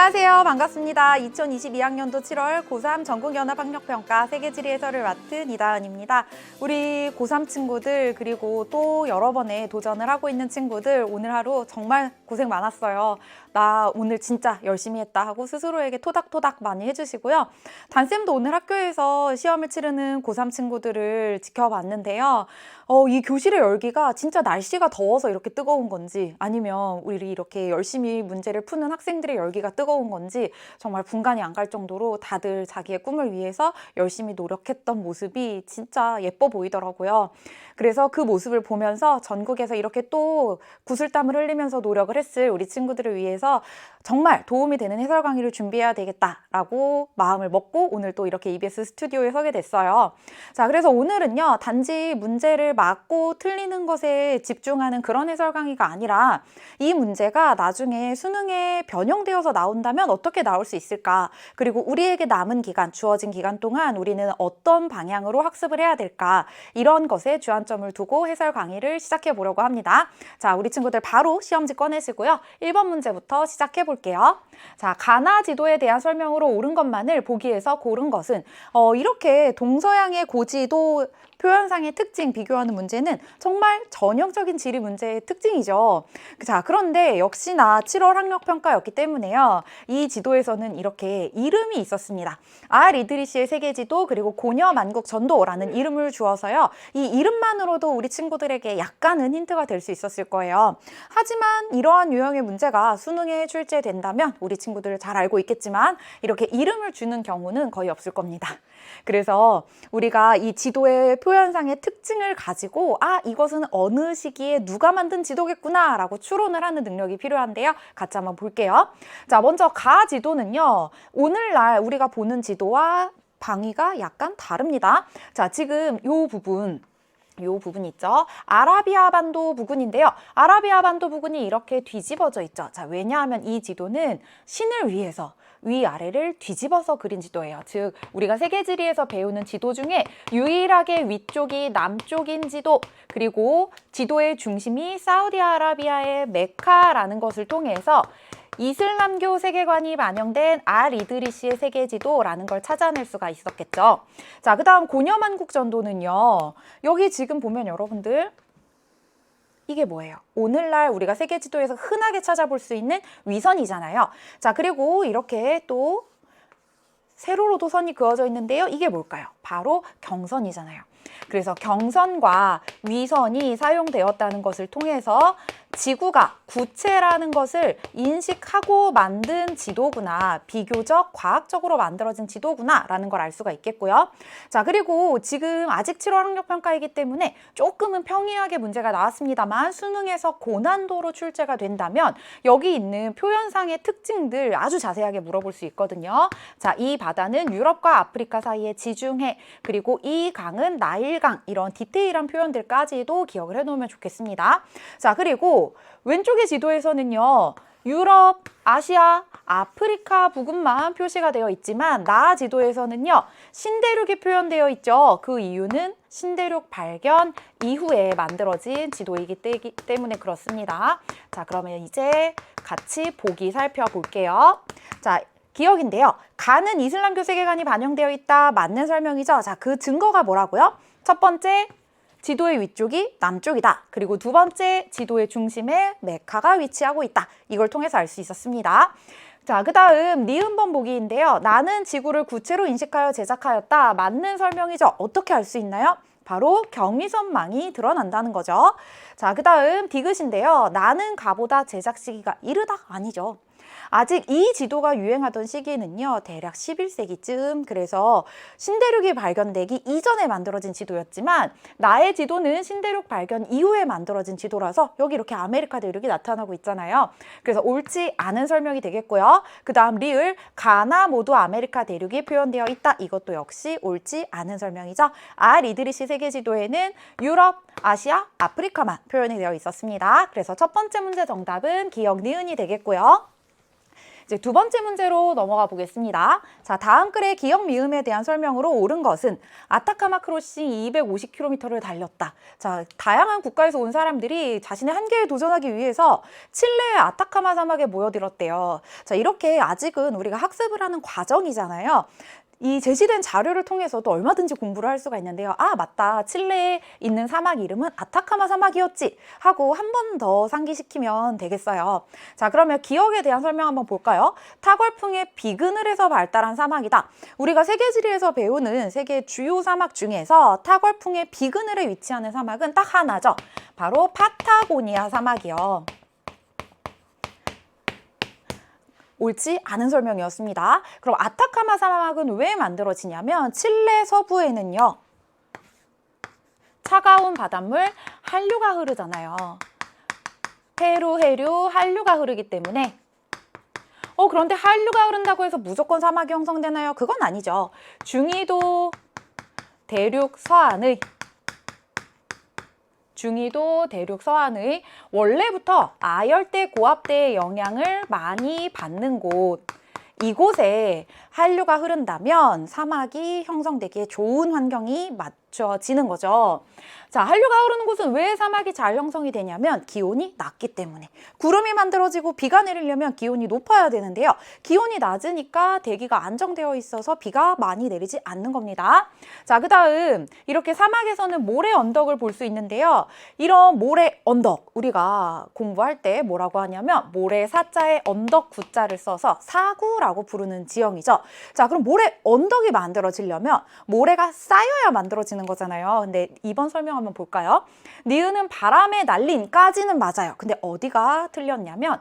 안녕하세요. 반갑습니다. 2022학년도 7월 고3 전국연합학력평가 세계지리 해설을 맡은 이다은입니다. 우리 고3 친구들 그리고 또 여러 번의 도전을 하고 있는 친구들 오늘 하루 정말 고생 많았어요. 나 오늘 진짜 열심히 했다 하고 스스로에게 토닥토닥 많이 해주시고요. 단쌤도 오늘 학교에서 시험을 치르는 고3 친구들을 지켜봤는데요. 이 교실의 열기가 진짜 날씨가 더워서 이렇게 뜨거운 건지 아니면 우리 이렇게 열심히 문제를 푸는 학생들의 열기가 뜨거운 건지 정말 분간이 안 갈 정도로 다들 자기의 꿈을 위해서 열심히 노력했던 모습이 진짜 예뻐 보이더라고요. 그래서 그 모습을 보면서 전국에서 이렇게 또 구슬땀을 흘리면서 노력을 했을 우리 친구들을 위해서 정말 도움이 되는 해설 강의를 준비해야 되겠다라고 마음을 먹고 오늘 또 이렇게 EBS 스튜디오에 서게 됐어요. 자, 그래서 오늘은요, 단지 문제를 맞고 틀리는 것에 집중하는 그런 해설 강의가 아니라 이 문제가 나중에 수능에 변형되어서 나온다면 어떻게 나올 수 있을까? 그리고 우리에게 남은 기간, 주어진 기간 동안 우리는 어떤 방향으로 학습을 해야 될까? 이런 것에 주안점을 두고 해설 강의를 시작해 보려고 합니다. 자, 우리 친구들 바로 시험지 꺼내시고요. 1번 문제부터 시작해 볼게요. 자, 가나 지도에 대한 설명으로 옳은 것만을 보기에서 고른 것은 이렇게 동서양의 고지도 표현상의 특징 비교하는 문제는 정말 전형적인 지리 문제의 특징이죠. 자, 그런데 역시나 7월 학력평가였기 때문에요. 이 지도에서는 이렇게 이름이 있었습니다. 이드리시의 세계지도 그리고 고려 만국 전도라는 이름을 주어서요. 이 이름만으로도 우리 친구들에게 약간은 힌트가 될 수 있었을 거예요. 하지만 이러한 유형의 문제가 수능에 출제된다면 우리 친구들 잘 알고 있겠지만 이렇게 이름을 주는 경우는 거의 없을 겁니다. 그래서 우리가 이 지도의 표현상의 특징을 가지고 이것은 어느 시기에 누가 만든 지도겠구나 라고 추론을 하는 능력이 필요한데요. 같이 한번 볼게요. 자, 먼저 가 지도는요. 오늘날 우리가 보는 지도와 방위가 약간 다릅니다. 자, 지금 요 부분 있죠. 아라비아 반도 부근인데요. 아라비아 반도 부근이 이렇게 뒤집어져 있죠. 자, 왜냐하면 이 지도는 신을 위해서 위아래를 뒤집어서 그린 지도예요. 즉 우리가 세계지리에서 배우는 지도 중에 유일하게 위쪽이 남쪽인 지도, 그리고 지도의 중심이 사우디아라비아의 메카라는 것을 통해서 이슬람교 세계관이 반영된 이드리시의 세계지도라는 걸 찾아낼 수가 있었겠죠. 자, 그 다음 고려만국 전도는요. 여기 지금 보면 여러분들 이게 뭐예요? 오늘날 우리가 세계지도에서 흔하게 찾아볼 수 있는 위선이잖아요. 자, 그리고 이렇게 또 세로로도 선이 그어져 있는데요. 이게 뭘까요? 바로 경선이잖아요. 그래서 경선과 위선이 사용되었다는 것을 통해서 지구가 구체라는 것을 인식하고 만든 지도구나, 비교적 과학적으로 만들어진 지도구나 라는 걸 알 수가 있겠고요. 자, 그리고 지금 아직 7월 학력평가이기 때문에 조금은 평이하게 문제가 나왔습니다만 수능에서 고난도로 출제가 된다면 여기 있는 표현상의 특징들 아주 자세하게 물어볼 수 있거든요. 자, 이 바다는 유럽과 아프리카 사이의 지중해, 그리고 이 강은 나일강, 이런 디테일한 표현들까지도 기억을 해놓으면 좋겠습니다. 자, 그리고 왼쪽의 지도에서는요. 유럽, 아시아, 아프리카 부근만 표시가 되어 있지만 나 지도에서는요. 신대륙이 표현되어 있죠. 그 이유는 신대륙 발견 이후에 만들어진 지도이기 때문에 그렇습니다. 자, 그러면 이제 같이 보기 살펴볼게요. 자, 기억인데요. 가는 이슬람교 세계관이 반영되어 있다. 맞는 설명이죠. 자, 그 증거가 뭐라고요? 첫 번째, 지도의 위쪽이 남쪽이다. 그리고 두 번째, 지도의 중심에 메카가 위치하고 있다. 이걸 통해서 알 수 있었습니다. 자, 그 다음 니은번 보기인데요. 나는 지구를 구체로 인식하여 제작하였다. 맞는 설명이죠. 어떻게 알 수 있나요? 바로 경위선망이 드러난다는 거죠. 자, 그 다음 디귿인데요. 나는 가보다 제작 시기가 이르다. 아니죠. 아직 이 지도가 유행하던 시기는요, 대략 11세기쯤, 그래서 신대륙이 발견되기 이전에 만들어진 지도였지만 나의 지도는 신대륙 발견 이후에 만들어진 지도라서 여기 이렇게 아메리카 대륙이 나타나고 있잖아요. 그래서 옳지 않은 설명이 되겠고요. 그 다음 리을, 가나 모두 아메리카 대륙이 표현되어 있다. 이것도 역시 옳지 않은 설명이죠. 이드리시 세계지도에는 유럽, 아시아, 아프리카만 표현이 되어 있었습니다. 그래서 첫 번째 문제 정답은 기억 니은이 되겠고요. 이제 두 번째 문제로 넘어가 보겠습니다. 자, 다음 글의 기역 미음에 대한 설명으로 옳은 것은 아타카마 크로싱 250km를 달렸다. 자, 다양한 국가에서 온 사람들이 자신의 한계에 도전하기 위해서 칠레의 아타카마 사막에 모여들었대요. 자, 이렇게 아직은 우리가 학습을 하는 과정이잖아요. 이 제시된 자료를 통해서도 얼마든지 공부를 할 수가 있는데요. 아, 맞다. 칠레에 있는 사막 이름은 아타카마 사막이었지 하고 한 번 더 상기시키면 되겠어요. 자, 그러면 기억에 대한 설명 한번 볼까요? 타걸풍의 비그늘에서 발달한 사막이다. 우리가 세계지리에서 배우는 세계 주요 사막 중에서 타걸풍의 비그늘에 위치하는 사막은 딱 하나죠. 바로 파타고니아 사막이요. 옳지 않은 설명이었습니다. 그럼 아타카마 사막은 왜 만들어지냐면 칠레 서부에는요. 차가운 바닷물 한류가 흐르잖아요. 해류, 한류가 흐르기 때문에 그런데 한류가 흐른다고 해서 무조건 사막이 형성되나요? 그건 아니죠. 중위도 대륙 서안의 원래부터 아열대 고압대의 영향을 많이 받는 곳, 이곳에 한류가 흐른다면 사막이 형성되기에 좋은 환경이 맞춰지는 거죠. 자, 한류가 흐르는 곳은 왜 사막이 잘 형성이 되냐면 기온이 낮기 때문에. 구름이 만들어지고 비가 내리려면 기온이 높아야 되는데요. 기온이 낮으니까 대기가 안정되어 있어서 비가 많이 내리지 않는 겁니다. 자, 그 다음 이렇게 사막에서는 모래 언덕을 볼 수 있는데요. 이런 모래 언덕, 우리가 공부할 때 뭐라고 하냐면 모래 사자에 언덕 구자를 써서 사구라고 부르는 지형이죠. 자, 그럼 모래 언덕이 만들어지려면 모래가 쌓여야 만들어지는 거잖아요. 근데 이번 설명 한번 볼까요? 니은은 바람에 날린까지는 맞아요. 근데 어디가 틀렸냐면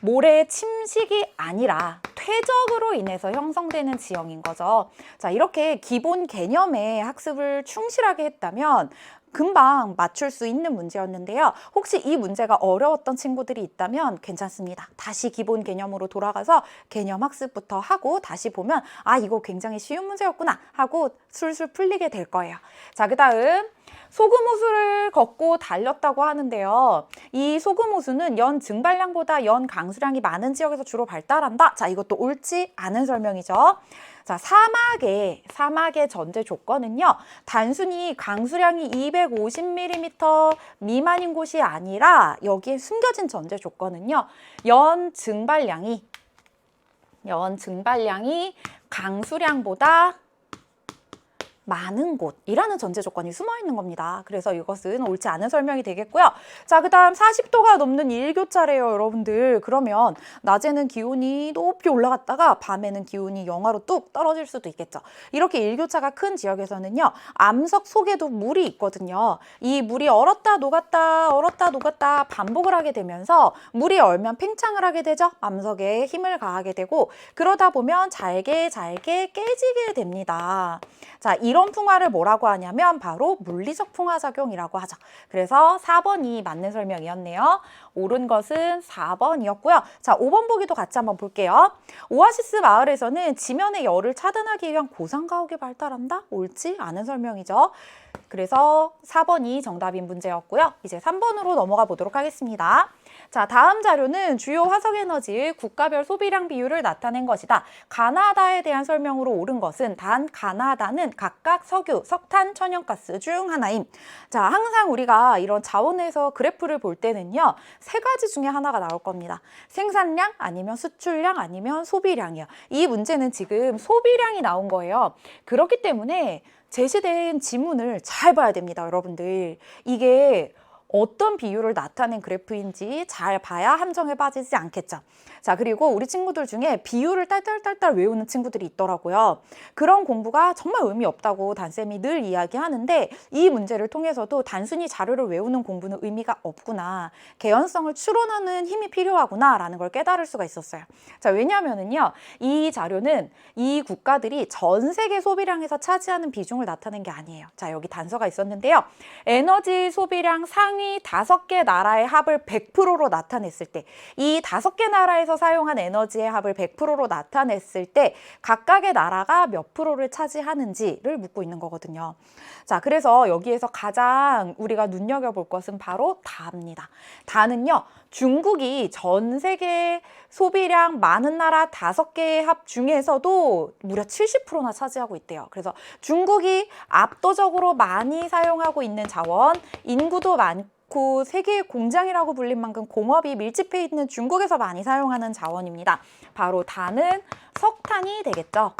모래의 침식이 아니라 퇴적으로 인해서 형성되는 지형인 거죠. 자, 이렇게 기본 개념의 학습을 충실하게 했다면 금방 맞출 수 있는 문제였는데요. 혹시 이 문제가 어려웠던 친구들이 있다면 괜찮습니다. 다시 기본 개념으로 돌아가서 개념 학습부터 하고 다시 보면 아, 이거 굉장히 쉬운 문제였구나 하고 술술 풀리게 될 거예요. 자, 그 다음 소금호수를 걷고 달렸다고 하는데요. 이 소금호수는 연 증발량보다 연 강수량이 많은 지역에서 주로 발달한다. 자, 이것도 옳지 않은 설명이죠. 자, 사막의 전제 조건은요. 단순히 강수량이 250mm 미만인 곳이 아니라 여기에 숨겨진 전제 조건은요. 연 증발량이 강수량보다 많은 곳이라는 전제 조건이 숨어 있는 겁니다. 그래서 이것은 옳지 않은 설명이 되겠고요. 자, 그 다음 40도가 넘는 일교차래요, 여러분들. 그러면 낮에는 기온이 높이 올라갔다가 밤에는 기온이 영하로 뚝 떨어질 수도 있겠죠. 이렇게 일교차가 큰 지역에서는요, 암석 속에도 물이 있거든요. 이 물이 얼었다 녹았다 반복을 하게 되면서 물이 얼면 팽창을 하게 되죠. 암석에 힘을 가하게 되고 그러다 보면 잘게 깨지게 됩니다. 자, 이런 풍화를 뭐라고 하냐면 바로 물리적 풍화작용이라고 하죠. 그래서 4번이 맞는 설명이었네요. 옳은 것은 4번이었고요. 자, 5번 보기도 같이 한번 볼게요. 오아시스 마을에서는 지면의 열을 차단하기 위한 고산가옥이 발달한다? 옳지 않은 설명이죠. 그래서 4번이 정답인 문제였고요. 이제 3번으로 넘어가 보도록 하겠습니다. 자, 다음 자료는 주요 화석에너지의 국가별 소비량 비율을 나타낸 것이다. 가나다에 대한 설명으로 옳은 것은 단 가나다는 각각 석유, 석탄, 천연가스 중 하나임. 자, 항상 우리가 이런 자원에서 그래프를 볼 때는요. 세 가지 중에 하나가 나올 겁니다. 생산량 아니면 수출량 아니면 소비량이요. 이 문제는 지금 소비량이 나온 거예요. 그렇기 때문에 제시된 지문을 잘 봐야 됩니다, 여러분들. 이게 어떤 비율을 나타낸 그래프인지 잘 봐야 함정에 빠지지 않겠죠. 자, 그리고 우리 친구들 중에 비율을 딸딸 외우는 친구들이 있더라고요. 그런 공부가 정말 의미 없다고 단쌤이 늘 이야기하는데 이 문제를 통해서도 단순히 자료를 외우는 공부는 의미가 없구나. 개연성을 추론하는 힘이 필요하구나 라는 걸 깨달을 수가 있었어요. 자, 왜냐하면은요. 이 자료는 이 국가들이 전 세계 소비량에서 차지하는 비중을 나타낸 게 아니에요. 자, 여기 단서가 있었는데요. 에너지 소비량 상위 5개 나라의 합을 100%로 나타냈을 때 이 5개 나라에서 중에서 사용한 에너지의 합을 100%로 나타냈을 때 각각의 나라가 몇 프로를 차지하는지를 묻고 있는 거거든요. 자, 그래서 여기에서 가장 우리가 눈여겨볼 것은 바로 다입니다. 다는요, 중국이 전 세계 소비량 많은 나라 5개의 합 중에서도 무려 70%나 차지하고 있대요. 그래서 중국이 압도적으로 많이 사용하고 있는 자원, 인구도 많고 세계의 공장이라고 불릴 만큼 공업이 밀집해 있는 중국에서 많이 사용하는 자원입니다. 바로 다는 석탄이 되겠죠.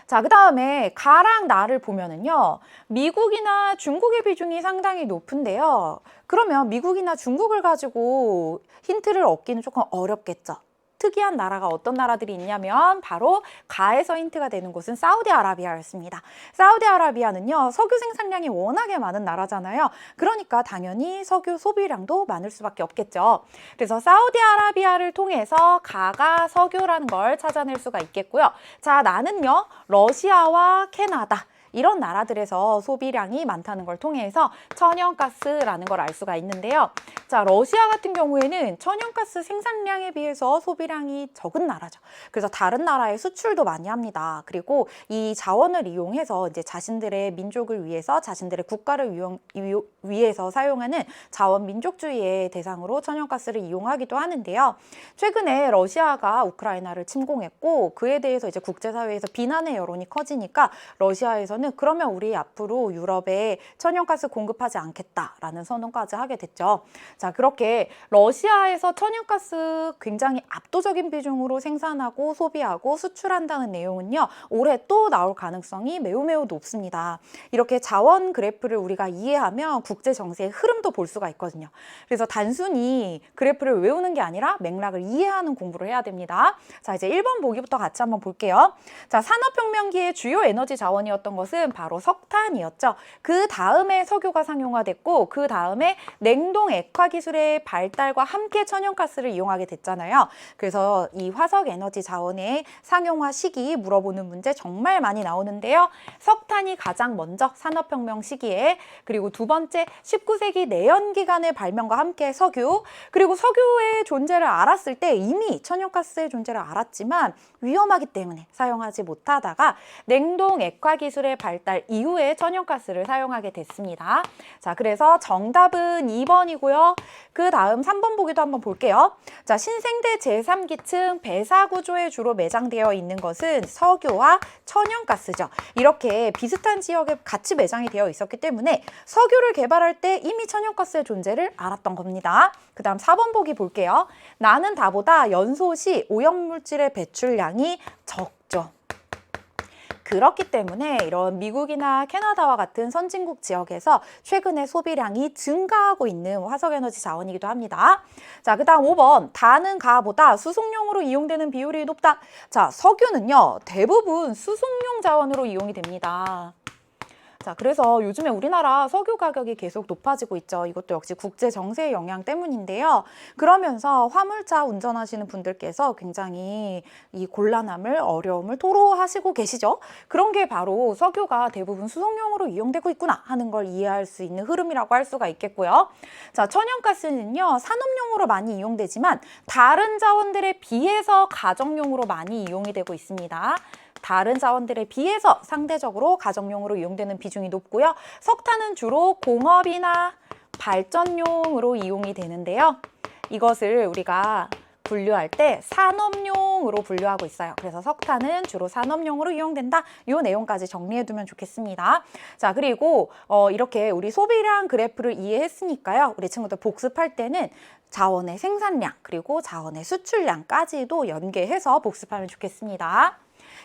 자, 그 다음에 가랑 나를 보면은요, 미국이나 중국의 비중이 상당히 높은데요. 그러면 미국이나 중국을 가지고 힌트를 얻기는 조금 어렵겠죠. 특이한 나라가 어떤 나라들이 있냐면 바로 가에서 힌트가 되는 곳은 사우디아라비아였습니다. 사우디아라비아는요, 석유 생산량이 워낙에 많은 나라잖아요. 그러니까 당연히 석유 소비량도 많을 수밖에 없겠죠. 그래서 사우디아라비아를 통해서 가가 석유라는 걸 찾아낼 수가 있겠고요. 자, 나는요, 러시아와 캐나다 이런 나라들에서 소비량이 많다는 걸 통해서 천연가스라는 걸 알 수가 있는데요. 자, 러시아 같은 경우에는 천연가스 생산량에 비해서 소비량이 적은 나라죠. 그래서 다른 나라에 수출도 많이 합니다. 그리고 이 자원을 이용해서 이제 자신들의 민족을 위해서, 자신들의 국가를 위해서 사용하는 자원 민족주의의 대상으로 천연가스를 이용하기도 하는데요. 최근에 러시아가 우크라이나를 침공했고 그에 대해서 이제 국제사회에서 비난의 여론이 커지니까 러시아에서는 그러면 우리 앞으로 유럽에 천연가스 공급하지 않겠다라는 선언까지 하게 됐죠. 자, 그렇게 러시아에서 천연가스 굉장히 압도적인 비중으로 생산하고 소비하고 수출한다는 내용은요, 올해 또 나올 가능성이 매우 높습니다. 이렇게 자원 그래프를 우리가 이해하면 국제 정세의 흐름도 볼 수가 있거든요. 그래서 단순히 그래프를 외우는 게 아니라 맥락을 이해하는 공부를 해야 됩니다. 자, 이제 1번 보기부터 같이 한번 볼게요. 자, 산업혁명기의 주요 에너지 자원이었던 것은 바로 석탄이었죠. 그 다음에 석유가 상용화됐고 그 다음에 냉동 액화 기술의 발달과 함께 천연가스를 이용하게 됐잖아요. 그래서 이 화석 에너지 자원의 상용화 시기 물어보는 문제 정말 많이 나오는데요. 석탄이 가장 먼저 산업혁명 시기에, 그리고 두 번째 19세기 내연기관의 발명과 함께 석유, 그리고 석유의 존재를 알았을 때 이미 천연가스의 존재를 알았지만 위험하기 때문에 사용하지 못하다가 냉동 액화 기술의 발달 이후에 천연가스를 사용하게 됐습니다. 자, 그래서 정답은 2번이고요. 그 다음 3번 보기도 한번 볼게요. 자, 신생대 제3기층 배사구조에 주로 매장되어 있는 것은 석유와 천연가스죠. 이렇게 비슷한 지역에 같이 매장이 되어 있었기 때문에 석유를 개발할 때 이미 천연가스의 존재를 알았던 겁니다. 그 다음 4번 보기 볼게요. 나는 다보다 연소 시 오염물질의 배출량이 적죠. 그렇기 때문에 이런 미국이나 캐나다와 같은 선진국 지역에서 최근에 소비량이 증가하고 있는 화석에너지 자원이기도 합니다. 자, 그 다음 5번. 다는 가보다 수송용으로 이용되는 비율이 높다. 자, 석유는요, 대부분 수송용 자원으로 이용이 됩니다. 자, 그래서 요즘에 우리나라 석유 가격이 계속 높아지고 있죠. 이것도 역시 국제 정세의 영향 때문인데요. 그러면서 화물차 운전하시는 분들께서 굉장히 이 곤란함을, 어려움을 토로하시고 계시죠. 그런 게 바로 석유가 대부분 수송용으로 이용되고 있구나 하는 걸 이해할 수 있는 흐름이라고 할 수가 있겠고요. 자, 천연가스는요, 산업용으로 많이 이용되지만 다른 자원들에 비해서 가정용으로 많이 이용이 되고 있습니다. 다른 자원들에 비해서 상대적으로 가정용으로 이용되는 비중이 높고요. 석탄은 주로 공업이나 발전용으로 이용이 되는데요. 이것을 우리가 분류할 때 산업용으로 분류하고 있어요. 그래서 석탄은 주로 산업용으로 이용된다. 이 내용까지 정리해두면 좋겠습니다. 자, 그리고 이렇게 우리 소비량 그래프를 이해했으니까요. 우리 친구들 복습할 때는 자원의 생산량 그리고 자원의 수출량까지도 연계해서 복습하면 좋겠습니다.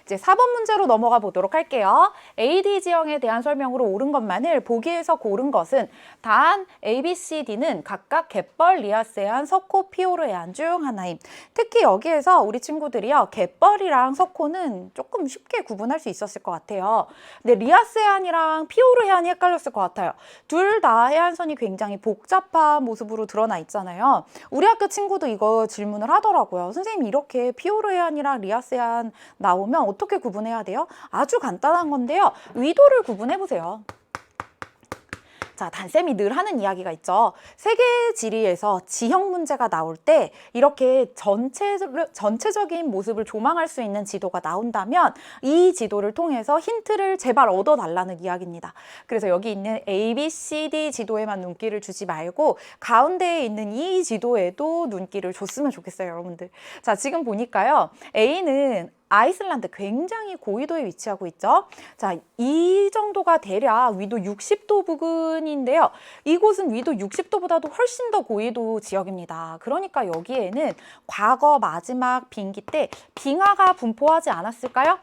이제 4번 문제로 넘어가 보도록 할게요. AD 지형에 대한 설명으로 옳은 것만을 보기에서 고른 것은 단 A, B, C, D는 각각 갯벌, 리아세안, 석호, 피오르해안 중 하나임. 특히 여기에서 우리 친구들이요, 갯벌이랑 석호는 조금 쉽게 구분할 수 있었을 것 같아요. 근데 리아세안이랑 피오르해안이 헷갈렸을 것 같아요. 둘 다 해안선이 굉장히 복잡한 모습으로 드러나 있잖아요. 우리 학교 친구도 이거 질문을 하더라고요. 선생님, 이렇게 피오르해안이랑 리아세안 나오면 어떻게 구분해야 돼요? 아주 간단한 건데요. 위도를 구분해 보세요. 자, 단쌤이 늘 하는 이야기가 있죠. 세계 지리에서 지형 문제가 나올 때 이렇게 전체적인 모습을 조망할 수 있는 지도가 나온다면 이 지도를 통해서 힌트를 제발 얻어달라는 이야기입니다. 그래서 여기 있는 A, B, C, D 지도에만 눈길을 주지 말고 가운데에 있는 이 지도에도 눈길을 줬으면 좋겠어요, 여러분들. 자, 지금 보니까요. A는 아이슬란드 굉장히 고위도에 위치하고 있죠. 자, 이 정도가 대략 위도 60도 부근인데요. 이곳은 위도 60도보다도 훨씬 더 고위도 지역입니다. 그러니까 여기에는 과거 마지막 빙기 때 빙하가 분포하지 않았을까요?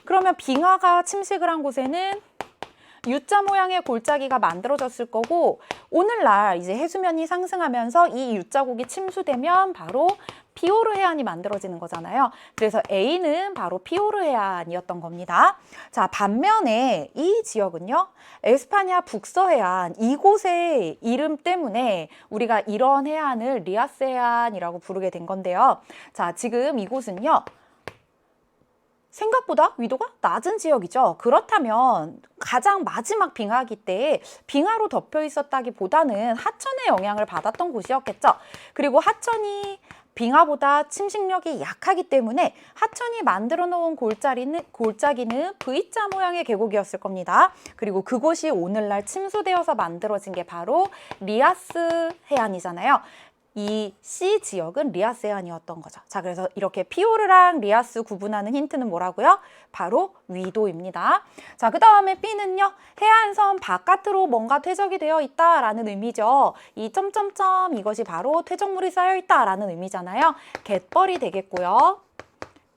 그러면 빙하가 침식을 한 곳에는 U자 모양의 골짜기가 만들어졌을 거고, 오늘날 이제 해수면이 상승하면서 이 U자국이 침수되면 바로 피오르 해안이 만들어지는 거잖아요. 그래서 A는 바로 피오르 해안이었던 겁니다. 자, 반면에 이 지역은요, 에스파냐 북서해안, 이곳의 이름 때문에 우리가 이런 해안을 리아스 해안이라고 부르게 된 건데요. 자, 지금 이곳은요, 생각보다 위도가 낮은 지역이죠. 그렇다면 가장 마지막 빙하기 때에 빙하로 덮여 있었다기보다는 하천의 영향을 받았던 곳이었겠죠. 그리고 하천이 빙하보다 침식력이 약하기 때문에 하천이 만들어 놓은 골짜기는 V자 모양의 계곡이었을 겁니다. 그리고 그곳이 오늘날 침수되어서 만들어진 게 바로 리아스 해안이잖아요. 이 C 지역은 리아스 해안이었던 거죠. 자, 그래서 이렇게 피오르랑 리아스 구분하는 힌트는 뭐라고요? 바로 위도입니다. 자, 그 다음에 B는요, 해안선 바깥으로 뭔가 퇴적이 되어 있다라는 의미죠. 이 점점점 이것이 바로 퇴적물이 쌓여 있다라는 의미잖아요. 갯벌이 되겠고요.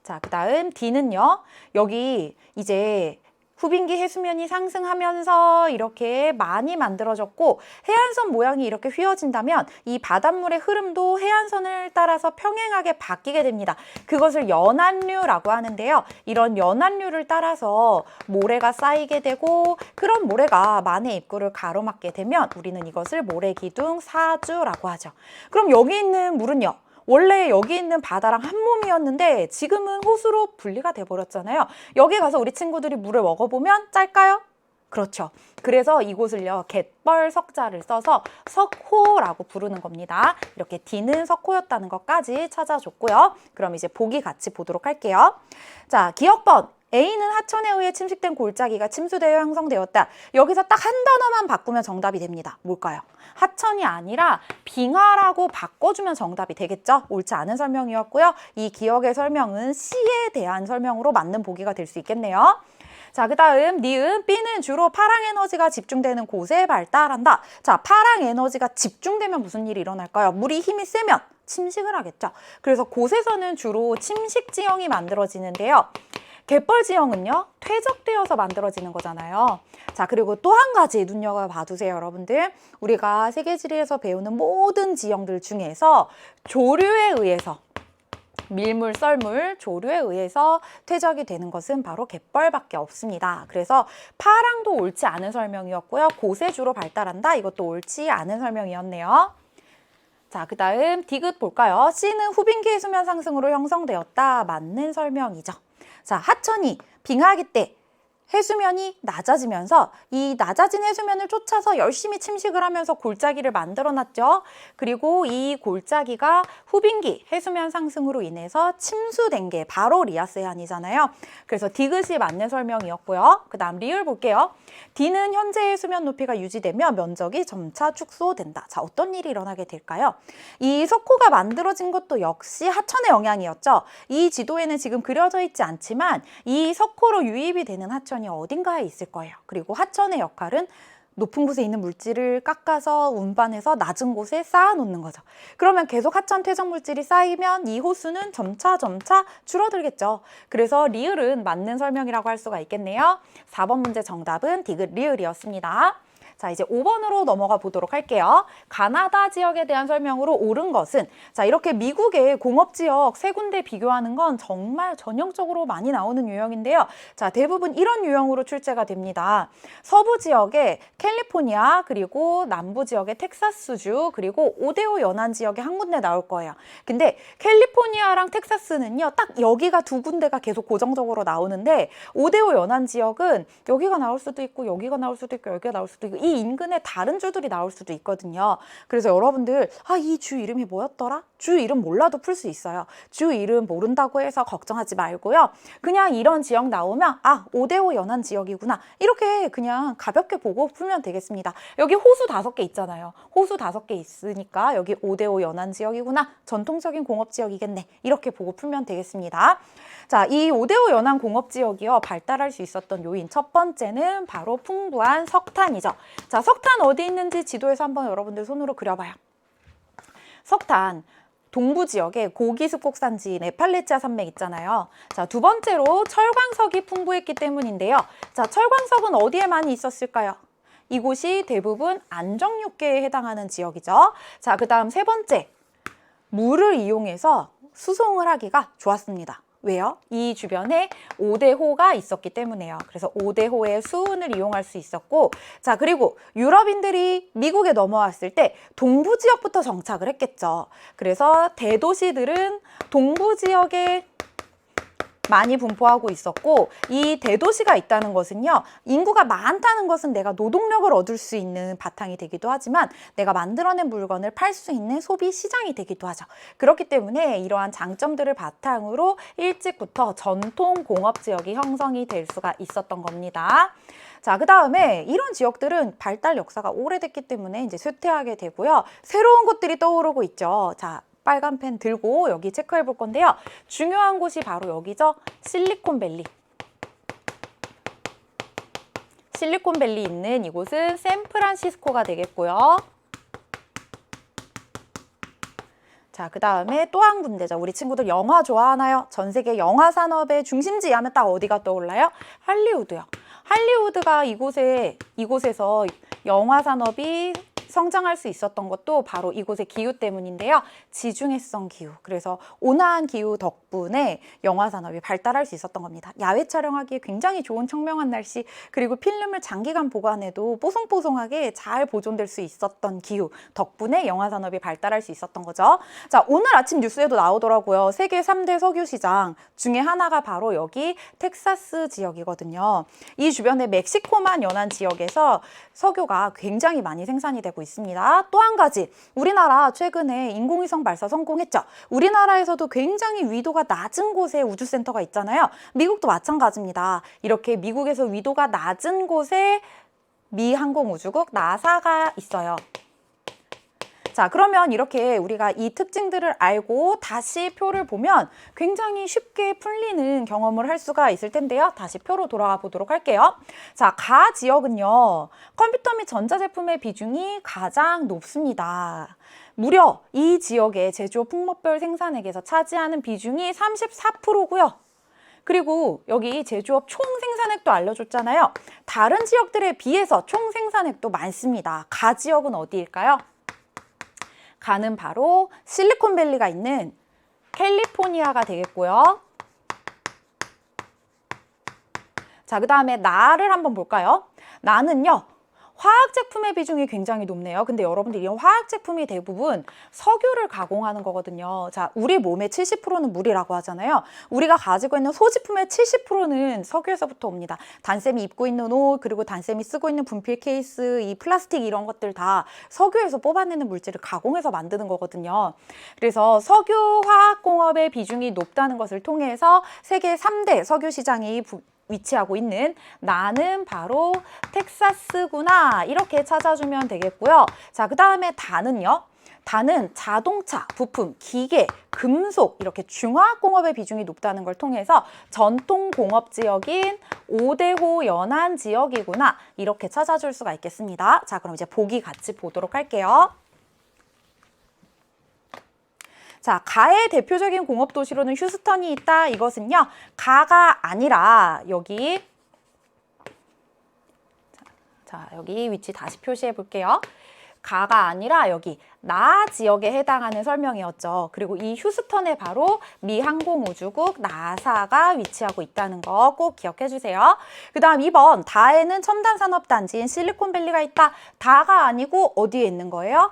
자, 그 다음 D는요, 여기 이제 후빙기 해수면이 상승하면서 이렇게 많이 만들어졌고 해안선 모양이 이렇게 휘어진다면 이 바닷물의 흐름도 해안선을 따라서 평행하게 바뀌게 됩니다. 그것을 연안류라고 하는데요. 이런 연안류를 따라서 모래가 쌓이게 되고 그런 모래가 만의 입구를 가로막게 되면 우리는 이것을 모래기둥 사주라고 하죠. 그럼 여기 있는 물은요? 원래 여기 있는 바다랑 한 몸이었는데 지금은 호수로 분리가 돼버렸잖아요. 여기 가서 우리 친구들이 물을 먹어보면 짤까요? 그렇죠. 그래서 이곳을요, 갯벌 석자를 써서 석호라고 부르는 겁니다. 이렇게 D는 석호였다는 것까지 찾아줬고요. 그럼 이제 보기 같이 보도록 할게요. 자, 기억번. A는 하천에 의해 침식된 골짜기가 침수되어 형성되었다. 여기서 딱 한 단어만 바꾸면 정답이 됩니다. 뭘까요? 하천이 아니라 빙하라고 바꿔주면 정답이 되겠죠? 옳지 않은 설명이었고요. 이 기억의 설명은 C에 대한 설명으로 맞는 보기가 될 수 있겠네요. 자, 그 다음 니은 B는 주로 파랑 에너지가 집중되는 곳에 발달한다. 자, 파랑 에너지가 집중되면 무슨 일이 일어날까요? 물이 힘이 세면 침식을 하겠죠. 그래서 곳에서는 주로 침식 지형이 만들어지는데요. 갯벌 지형은요, 퇴적되어서 만들어지는 거잖아요. 자, 그리고 또 한 가지 눈여겨봐두세요, 여러분들. 우리가 세계지리에서 배우는 모든 지형들 중에서 조류에 의해서 밀물, 썰물, 조류에 의해서 퇴적이 되는 것은 바로 갯벌밖에 없습니다. 그래서 파랑도 옳지 않은 설명이었고요. 곳에 주로 발달한다. 이것도 옳지 않은 설명이었네요. 자, 그 다음 디귿 볼까요? C는 후빙기 해수면 상승으로 형성되었다. 맞는 설명이죠. 자, 하천이 빙하기 때 해수면이 낮아지면서 이 낮아진 해수면을 쫓아서 열심히 침식을 하면서 골짜기를 만들어놨죠. 그리고 이 골짜기가 후빙기 해수면 상승으로 인해서 침수된 게 바로 리아스 해안이잖아요. 그래서 디귿이 맞는 설명이었고요. 그 다음 리을 볼게요. D는 현재 해수면 높이가 유지되며 면적이 점차 축소된다. 자, 어떤 일이 일어나게 될까요? 이 석호가 만들어진 것도 역시 하천의 영향이었죠. 이 지도에는 지금 그려져 있지 않지만 이 석호로 유입이 되는 하천이 어딘가에 있을 거예요. 그리고 하천의 역할은 높은 곳에 있는 물질을 깎아서 운반해서 낮은 곳에 쌓아 놓는 거죠. 그러면 계속 하천 퇴적 물질이 쌓이면 이 호수는 점차 줄어들겠죠. 그래서 리을은 맞는 설명이라고 할 수가 있겠네요. 4번 문제 정답은 디귿 리을이었습니다. 자, 이제 5번으로 넘어가 보도록 할게요. 가나다 지역에 대한 설명으로 옳은 것은, 자, 이렇게 미국의 공업지역 세 군데 비교하는 건 정말 전형적으로 많이 나오는 유형인데요. 자, 대부분 이런 유형으로 출제가 됩니다. 서부 지역에 캘리포니아, 그리고 남부 지역에 텍사스주, 그리고 오데오 연안 지역에 한 군데 나올 거예요. 근데 캘리포니아랑 텍사스는요, 딱 여기가 두 군데가 계속 고정적으로 나오는데 오데오 연안 지역은 여기가 나올 수도 있고 여기가 나올 수도 있고 여기가 나올 수도 있고 이 인근에 다른 주들이 나올 수도 있거든요. 그래서 여러분들 이 주 이름이 뭐였더라? 주 이름 몰라도 풀 수 있어요. 주 이름 모른다고 해서 걱정하지 말고요. 그냥 이런 지역 나오면 5대5 연안 지역이구나. 이렇게 그냥 가볍게 보고 풀면 되겠습니다. 여기 호수 5개 있잖아요. 호수 5개 있으니까 여기 5대5 연안 지역이구나. 전통적인 공업지역이겠네. 이렇게 보고 풀면 되겠습니다. 자, 이 5대5 연안 공업지역이요. 발달할 수 있었던 요인 첫 번째는 바로 풍부한 석탄이죠. 자, 석탄 어디 있는지 지도에서 한번 여러분들 손으로 그려봐요. 석탄. 동부 지역에 고기습곡산지 네팔레치아 산맥 있잖아요. 자, 두 번째로 철광석이 풍부했기 때문인데요. 자, 철광석은 어디에 많이 있었을까요? 이곳이 대부분 안정육계에 해당하는 지역이죠. 자, 그 다음 세 번째, 물을 이용해서 수송을 하기가 좋았습니다. 왜요? 이 주변에 5대호가 있었기 때문에요. 그래서 5대호의 수운을 이용할 수 있었고, 자, 그리고 유럽인들이 미국에 넘어왔을 때 동부 지역부터 정착을 했겠죠. 그래서 대도시들은 동부 지역에 많이 분포하고 있었고, 이 대도시가 있다는 것은요, 인구가 많다는 것은 내가 노동력을 얻을 수 있는 바탕이 되기도 하지만 내가 만들어낸 물건을 팔 수 있는 소비 시장이 되기도 하죠. 그렇기 때문에 이러한 장점들을 바탕으로 일찍부터 전통 공업 지역이 형성이 될 수가 있었던 겁니다. 자, 그 다음에 이런 지역들은 발달 역사가 오래됐기 때문에 이제 쇠퇴하게 되고요. 새로운 곳들이 떠오르고 있죠. 자, 빨간 펜 들고 여기 체크해 볼 건데요. 중요한 곳이 바로 여기죠. 실리콘밸리. 실리콘밸리 있는 이곳은 샌프란시스코가 되겠고요. 자, 그 다음에 또 한 군데죠. 우리 친구들 영화 좋아하나요? 전 세계 영화 산업의 중심지 하면 딱 어디가 떠올라요? 할리우드요. 할리우드가 이곳에서 영화 산업이 성장할 수 있었던 것도 바로 이곳의 기후 때문인데요. 지중해성 기후. 그래서 온화한 기후 덕분에 영화 산업이 발달할 수 있었던 겁니다. 야외 촬영하기에 굉장히 좋은 청명한 날씨, 그리고 필름을 장기간 보관해도 뽀송뽀송하게 잘 보존될 수 있었던 기후 덕분에 영화 산업이 발달할 수 있었던 거죠. 자, 오늘 아침 뉴스에도 나오더라고요. 세계 3대 석유 시장 중에 하나가 바로 여기 텍사스 지역이거든요. 이 주변의 멕시코만 연안 지역에서 석유가 굉장히 많이 생산이 되고 있습니다. 또 한 가지, 우리나라 최근에 인공위성 발사 성공했죠. 우리나라에서도 굉장히 위도가 낮은 곳에 우주센터가 있잖아요. 미국도 마찬가지입니다. 이렇게 미국에서 위도가 낮은 곳에 미 항공우주국 나사가 있어요. 자, 그러면 이렇게 우리가 이 특징들을 알고 다시 표를 보면 굉장히 쉽게 풀리는 경험을 할 수가 있을 텐데요. 다시 표로 돌아가 보도록 할게요. 자, 가 지역은요, 컴퓨터 및 전자제품의 비중이 가장 높습니다. 무려 이 지역의 제조업 풍목별 생산액에서 차지하는 비중이 34%고요. 그리고 여기 제조업 총 생산액도 알려줬잖아요. 다른 지역들에 비해서 총 생산액도 많습니다. 가 지역은 어디일까요? 가는 바로 실리콘밸리가 있는 캘리포니아가 되겠고요. 자, 그 다음에 나를 한번 볼까요? 나는요, 화학 제품의 비중이 굉장히 높네요. 근데 여러분들 이 화학 제품이 대부분 석유를 가공하는 거거든요. 자, 우리 몸의 70%는 물이라고 하잖아요. 우리가 가지고 있는 소지품의 70%는 석유에서부터 옵니다. 단쌤이 입고 있는 옷, 그리고 단쌤이 쓰고 있는 분필 케이스, 이 플라스틱 이런 것들 다 석유에서 뽑아내는 물질을 가공해서 만드는 거거든요. 그래서 석유 화학 공업의 비중이 높다는 것을 통해서 세계 3대 석유 시장이 위치하고 있는 나는 바로 텍사스구나, 이렇게 찾아주면 되겠고요. 자, 그 다음에 다는요. 다는 자동차, 부품, 기계, 금속 이렇게 중화공업의 비중이 높다는 걸 통해서 전통공업 지역인 5대호 연안 지역이구나, 이렇게 찾아줄 수가 있겠습니다. 자, 그럼 이제 보기 같이 보도록 할게요. 자, 가의 대표적인 공업도시로는 휴스턴이 있다. 이것은요, 가가 아니라 여기, 자, 여기 위치 다시 표시해 볼게요. 가가 아니라 여기 나 지역에 해당하는 설명이었죠. 그리고 이 휴스턴에 바로 미 항공우주국 나사가 위치하고 있다는 거 꼭 기억해 주세요. 그 다음 2번, 다에는 첨단 산업단지인 실리콘밸리가 있다. 다가 아니고 어디에 있는 거예요?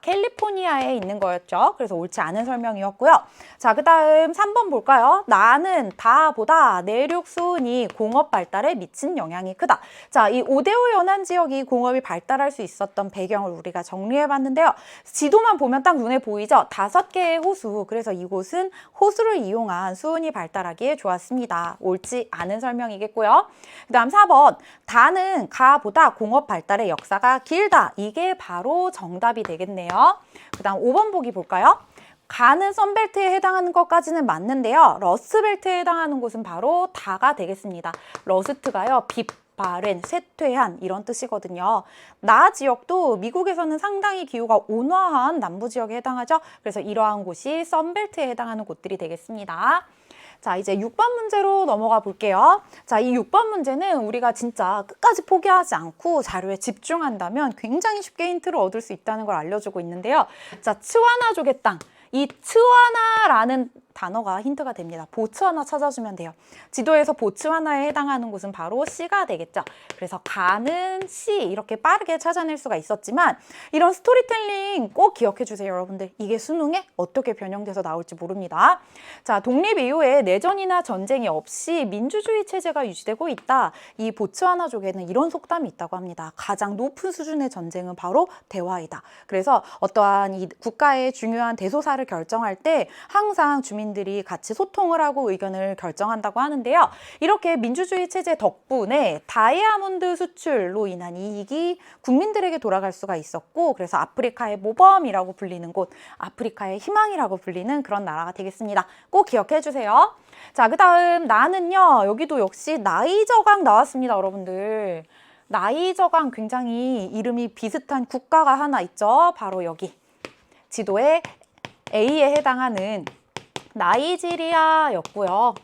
캘리포니아에 있는 거였죠. 그래서 옳지 않은 설명이었고요. 자, 그 다음 3번 볼까요? 나는 다보다 내륙 수은이 공업 발달에 미친 영향이 크다. 자, 이 오데오 연안 지역이 공업이 발달할 수 있었던 배경을 우리가 정리해 봤는데요. 지도만 보면 딱 눈에 보이죠? 5개의 호수. 그래서 이곳은 호수를 이용한 수은이 발달하기에 좋았습니다. 옳지 않은 설명이겠고요. 그 다음 4번. 다는 가보다 공업 발달의 역사가 길다. 이게 바로 정답이 되겠네요. 그 다음 5번 보기 볼까요? 가는 썬벨트에 해당하는 것까지는 맞는데요. 러스트벨트에 해당하는 곳은 바로 다가 되겠습니다. 러스트가요. 바른, 쇠퇴한 이런 뜻이거든요. 나 지역도 미국에서는 상당히 기후가 온화한 남부 지역에 해당하죠. 그래서 이러한 곳이 썬벨트에 해당하는 곳들이 되겠습니다. 자, 이제 6번 문제로 넘어가 볼게요. 자, 이 6번 문제는 우리가 진짜 끝까지 포기하지 않고 자료에 집중한다면 굉장히 쉽게 힌트를 얻을 수 있다는 걸 알려주고 있는데요. 자, 츠와나족의 땅. 이 츠와나라는 단어가 힌트가 됩니다. 보츠와나 찾아주면 돼요. 지도에서 보츠와나에 해당하는 곳은 바로 C가 되겠죠. 그래서 가는 C 이렇게 빠르게 찾아낼 수가 있었지만 이런 스토리텔링 꼭 기억해 주세요, 여러분들. 이게 수능에 어떻게 변형돼서 나올지 모릅니다. 자, 독립 이후에 내전이나 전쟁이 없이 민주주의 체제가 유지되고 있다. 이 보츠와나족에는 이런 속담이 있다고 합니다. 가장 높은 수준의 전쟁은 바로 대화이다. 그래서 어떠한 이 국가의 중요한 대소사를 결정할 때 항상 주민들이 같이 소통을 하고 의견을 결정한다고 하는데요. 이렇게 민주주의 체제 덕분에 다이아몬드 수출로 인한 이익이 국민들에게 돌아갈 수가 있었고, 그래서 아프리카의 모범이라고 불리는 곳, 아프리카의 희망이라고 불리는 그런 나라가 되겠습니다. 꼭 기억해 주세요. 자, 그 다음 나는요, 여기도 역시 나이저강 나왔습니다, 여러분들. 나이저강 굉장히 이름이 비슷한 국가가 하나 있죠. 바로 여기 지도에 A에 해당하는 나이지리아였고요.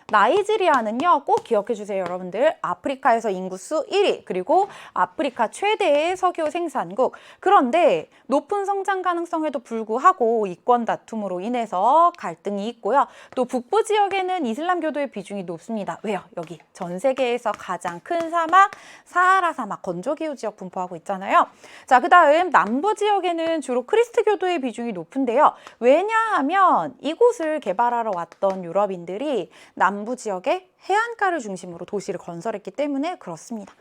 나이지리아는요, 꼭 기억해 주세요, 여러분들. 아프리카에서 인구수 1위, 그리고 아프리카 최대의 석유 생산국. 그런데 높은 성장 가능성에도 불구하고 이권 다툼으로 인해서 갈등이 있고요. 또 북부 지역에는 이슬람교도의 비중이 높습니다. 왜요? 여기 전 세계에서 가장 큰 사막, 사하라 사막, 건조기후 지역 분포하고 있잖아요. 자, 그 다음 남부 지역에는 주로 크리스트교도의 비중이 높은데요. 왜냐하면 이곳을 개발하러 왔던 유럽인들이 남부 지역의 해안가를 중심으로 도시를 건설했기 때문에 그렇습니다.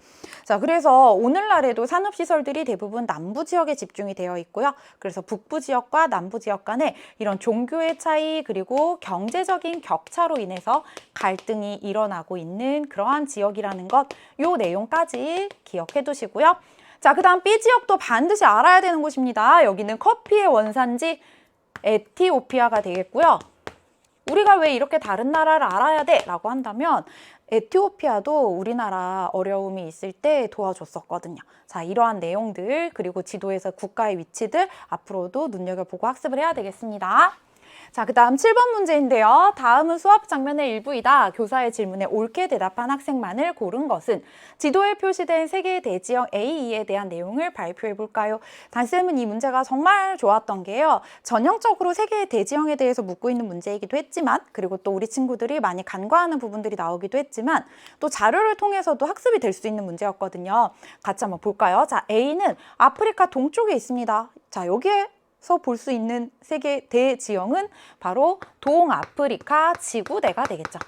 자, 그래서 오늘날에도 산업시설들이 대부분 남부 지역에 집중이 되어 있고요. 그래서 북부 지역과 남부 지역 간에 이런 종교의 차이 그리고 경제적인 격차로 인해서 갈등이 일어나고 있는 그러한 지역이라는 것, 요 내용까지 기억해 두시고요. 자, 그 다음 B 지역도 반드시 알아야 되는 곳입니다. 여기는 커피의 원산지 에티오피아가 되겠고요. 우리가 왜 이렇게 다른 나라를 알아야 돼? 라고 한다면 에티오피아도 우리나라 어려움이 있을 때 도와줬었거든요. 자, 이러한 내용들 그리고 지도에서 국가의 위치들 앞으로도 눈여겨보고 학습을 해야 되겠습니다. 자, 그 다음 7번 문제인데요. 다음은 수업 장면의 일부이다. 교사의 질문에 옳게 대답한 학생만을 고른 것은 지도에 표시된 세 개의 대지형 A, E에 대한 내용을 발표해 볼까요? 단쌤은 이 문제가 정말 좋았던 게요. 전형적으로 세 개의 대지형에 대해서 묻고 있는 문제이기도 했지만 그리고 또 우리 친구들이 많이 간과하는 부분들이 나오기도 했지만 또 자료를 통해서도 학습이 될 수 있는 문제였거든요. 같이 한번 볼까요? 자, A는 아프리카 동쪽에 있습니다. 자, 여기에 볼 수 있는 세계 대지형은 바로 동아프리카 지구대가 되겠죠.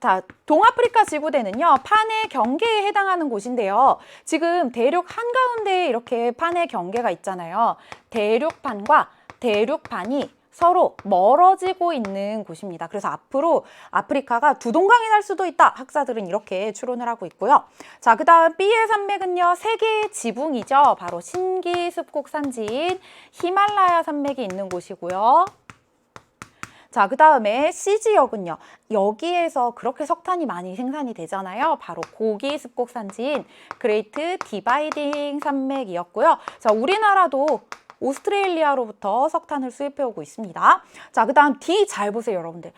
자, 동아프리카 지구대는요, 판의 경계에 해당하는 곳인데요. 지금 대륙 한가운데에 이렇게 판의 경계가 있잖아요. 대륙판과 대륙판이 서로 멀어지고 있는 곳입니다. 그래서 앞으로 아프리카가 두 동강이 날 수도 있다. 학자들은 이렇게 추론을 하고 있고요. 자, 그 다음 B의 산맥은요. 세계의 지붕이죠. 바로 신기 습곡 산지인 히말라야 산맥이 있는 곳이고요. 자, 그 다음에 C 지역은요. 여기에서 그렇게 석탄이 많이 생산이 되잖아요. 바로 고기 습곡 산지인 그레이트 디바이딩 산맥이었고요. 자, 우리나라도 오스트레일리아로부터 석탄을 수입해오고 있습니다. 자, 그 다음 D 잘 보세요, 여러분들.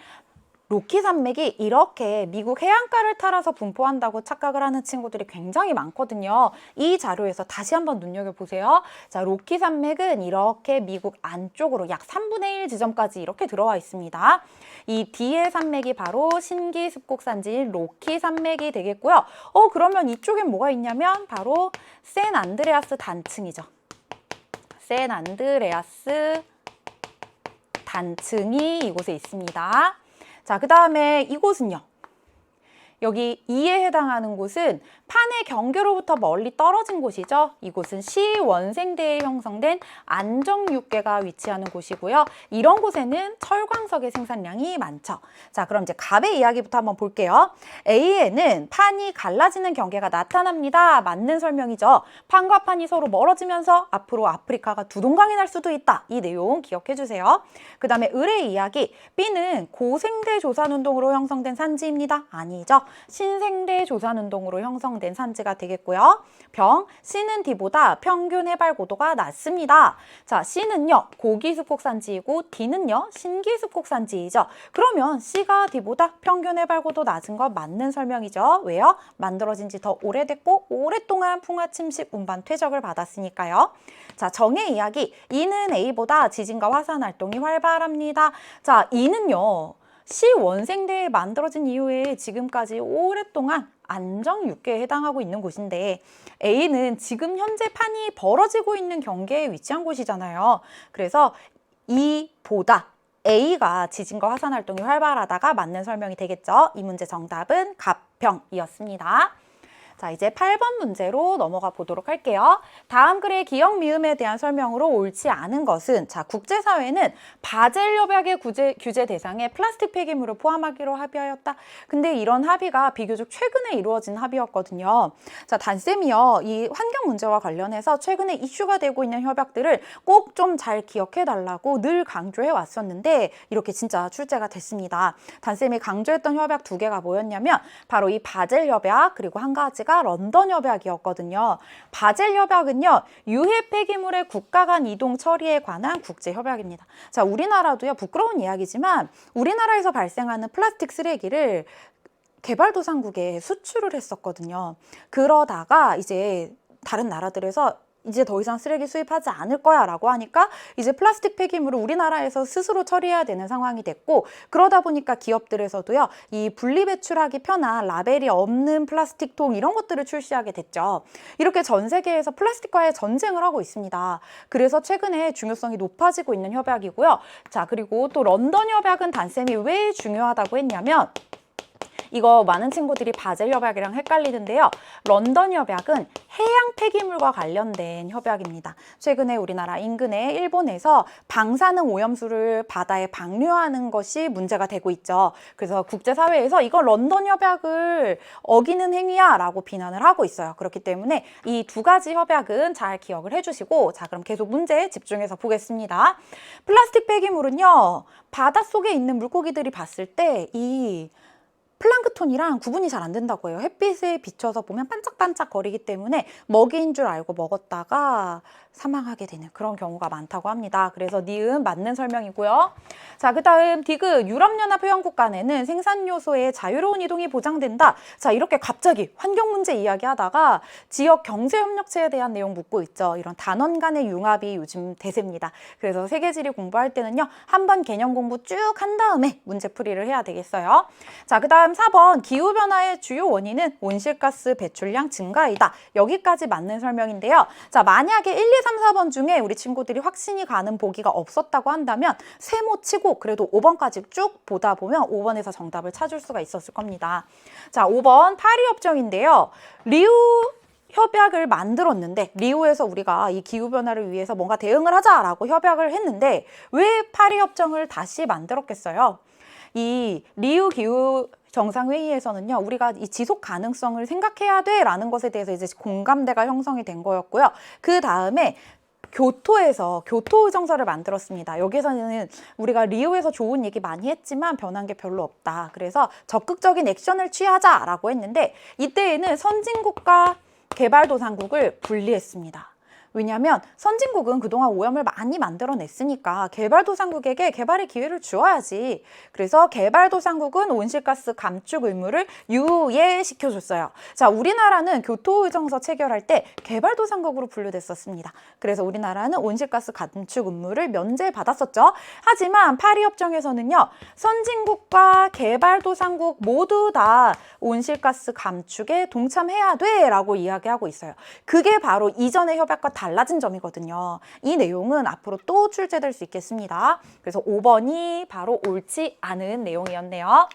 로키 산맥이 이렇게 미국 해안가를 따라서 분포한다고 착각을 하는 친구들이 굉장히 많거든요. 이 자료에서 다시 한번 눈여겨보세요. 자, 로키 산맥은 이렇게 미국 안쪽으로 약 3분의 1 지점까지 이렇게 들어와 있습니다. 이 뒤에 산맥이 바로 신기습곡산지인 로키 산맥이 되겠고요. 그러면 이쪽엔 뭐가 있냐면 바로 샌안드레아스 단층이죠. 샌안드레아스 단층이 이곳에 있습니다. 자, 그 다음에 이곳은요. 여기 2에 해당하는 곳은 판의 경계로부터 멀리 떨어진 곳이죠. 이곳은 시원생대에 형성된 안정육계가 위치하는 곳이고요. 이런 곳에는 철광석의 생산량이 많죠. 자, 그럼 이제 갑의 이야기부터 한번 볼게요. A에는 판이 갈라지는 경계가 나타납니다. 맞는 설명이죠. 판과 판이 서로 멀어지면서 앞으로 아프리카가 두 동강이 날 수도 있다. 이 내용 기억해 주세요. 그 다음에 을의 이야기. B는 고생대 조산운동으로 형성된 산지입니다. 아니죠. 신생대 조산운동으로 형성된 산지가 되겠고요. 병, C는 D보다 평균 해발 고도가 낮습니다. 자, C는요, 고기습곡산지이고 D는요, 신기습곡산지이죠. 그러면 C가 D보다 평균 해발 고도 낮은 거 맞는 설명이죠. 왜요? 만들어진 지 더 오래됐고 오랫동안 풍화 침식 운반 퇴적을 받았으니까요. 자, 정의 이야기. E는 A보다 지진과 화산 활동이 활발합니다. 자, E는요, 시원생대에 만들어진 이후에 지금까지 오랫동안 안정육계에 해당하고 있는 곳인데 A는 지금 현재 판이 벌어지고 있는 경계에 위치한 곳이잖아요. 그래서 E보다 A가 지진과 화산 활동이 활발하다가 맞는 설명이 되겠죠. 이 문제 정답은 갑평이었습니다. 자, 이제 8번 문제로 넘어가 보도록 할게요. 다음 글의 기역 미음에 대한 설명으로 옳지 않은 것은, 자, 국제사회는 바젤 협약의 규제 대상에 플라스틱 폐기물을 포함하기로 합의하였다. 근데 이런 합의가 비교적 최근에 이루어진 합의였거든요. 자, 단쌤이요, 이 환경 문제와 관련해서 최근에 이슈가 되고 있는 협약들을 꼭 좀 잘 기억해 달라고 늘 강조해 왔었는데 이렇게 진짜 출제가 됐습니다. 단쌤이 강조했던 협약 2개가 뭐였냐면 바로 이 바젤 협약, 그리고 한 가지가 런던 협약이었거든요. 바젤 협약은요, 유해 폐기물의 국가 간 이동 처리에 관한 국제 협약입니다. 자, 우리나라도요, 부끄러운 이야기지만 우리나라에서 발생하는 플라스틱 쓰레기를 개발도상국에 수출을 했었거든요. 그러다가 이제 다른 나라들에서 이제 더 이상 쓰레기 수입하지 않을 거야 라고 하니까 이제 플라스틱 폐기물을 우리나라에서 스스로 처리해야 되는 상황이 됐고, 그러다 보니까 기업들에서도요, 이 분리배출하기 편한 라벨이 없는 플라스틱 통 이런 것들을 출시하게 됐죠. 이렇게 전 세계에서 플라스틱과의 전쟁을 하고 있습니다. 그래서 최근에 중요성이 높아지고 있는 협약이고요. 자, 그리고 또 런던 협약은 단쌤이 왜 중요하다고 했냐면, 이거 많은 친구들이 바젤 협약이랑 헷갈리는데요. 런던 협약은 해양 폐기물과 관련된 협약입니다. 최근에 우리나라 인근의 일본에서 방사능 오염수를 바다에 방류하는 것이 문제가 되고 있죠. 그래서 국제사회에서 이거 런던 협약을 어기는 행위야 라고 비난을 하고 있어요. 그렇기 때문에 이 2가지 협약은 잘 기억을 해주시고, 자, 그럼 계속 문제에 집중해서 보겠습니다. 플라스틱 폐기물은요, 바닷속에 있는 물고기들이 봤을 때 이 플랑크톤이랑 구분이 잘 안 된다고 해요. 햇빛에 비춰서 보면 반짝반짝 거리기 때문에 먹이인 줄 알고 먹었다가 사망하게 되는 그런 경우가 많다고 합니다. 그래서 니은 맞는 설명이고요. 자, 그 다음 디귿, 유럽연합 회원국 간에는 생산 요소의 자유로운 이동이 보장된다. 자, 이렇게 갑자기 환경 문제 이야기하다가 지역 경제 협력체에 대한 내용 묻고 있죠. 이런 단원 간의 융합이 요즘 대세입니다. 그래서 세계지리 공부할 때는요, 한번 개념 공부 쭉 한 다음에 문제풀이를 해야 되겠어요. 자, 그 다음 4번, 기후변화의 주요 원인은 온실가스 배출량 증가이다. 여기까지 맞는 설명인데요. 자, 만약에 1, 2, 3, 4번 중에 우리 친구들이 확신이 가는 보기가 없었다고 한다면 세모 치고 그래도 5번까지 쭉 보다 보면 5번에서 정답을 찾을 수가 있었을 겁니다. 자, 5번 파리협정인데요. 리우 협약을 만들었는데, 리우에서 우리가 이 기후변화를 위해서 뭔가 대응을 하자라고 협약을 했는데 왜 파리협정을 다시 만들었겠어요? 이 리우 기후 정상회의에서는요, 우리가 이 지속 가능성을 생각해야 돼라는 것에 대해서 이제 공감대가 형성이 된 거였고요. 그 다음에 교토에서 교토의정서를 만들었습니다. 여기서는 우리가 리우에서 좋은 얘기 많이 했지만 변한 게 별로 없다. 그래서 적극적인 액션을 취하자라고 했는데, 이때에는 선진국과 개발도상국을 분리했습니다. 왜냐하면 선진국은 그동안 오염을 많이 만들어냈으니까 개발도상국에게 개발의 기회를 주어야지. 그래서 개발도상국은 온실가스 감축 의무를 유예시켜줬어요. 자, 우리나라는 교토의정서 체결할 때 개발도상국으로 분류됐었습니다. 그래서 우리나라는 온실가스 감축 의무를 면제받았었죠. 하지만 파리협정에서는요, 선진국과 개발도상국 모두 다 온실가스 감축에 동참해야 돼 라고 이야기하고 있어요. 그게 바로 이전의 협약과 달라진 점이거든요. 이 내용은 앞으로 또 출제될 수 있겠습니다. 그래서 5번이 바로 옳지 않은 내용이었네요.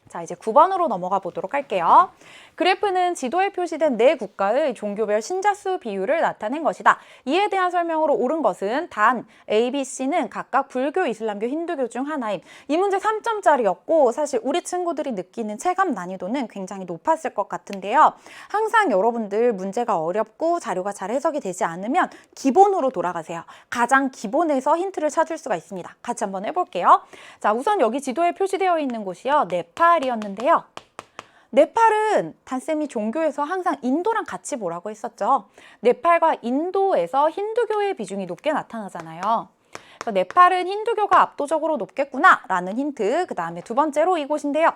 자, 이제 9번으로 넘어가 보도록 할게요. 그래프는 지도에 표시된 네 국가의 종교별 신자수 비율을 나타낸 것이다. 이에 대한 설명으로 옳은 것은 단 A, B, C는 각각 불교, 이슬람교, 힌두교 중 하나임. 이 문제 3점짜리였고 사실 우리 친구들이 느끼는 체감 난이도는 굉장히 높았을 것 같은데요. 항상 여러분들 문제가 어렵고 자료가 잘 해석이 되지 않으면 기본으로 돌아가세요. 가장 기본에서 힌트를 찾을 수가 있습니다. 같이 한번 해볼게요. 자, 우선 여기 지도에 표시되어 있는 곳이요, 네팔이었는데요. 네팔은 단쌤이 종교에서 항상 인도랑 같이 보라고 했었죠. 네팔과 인도에서 힌두교의 비중이 높게 나타나잖아요. 그래서 네팔은 힌두교가 압도적으로 높겠구나 라는 힌트. 그 다음에 두 번째로 이곳인데요.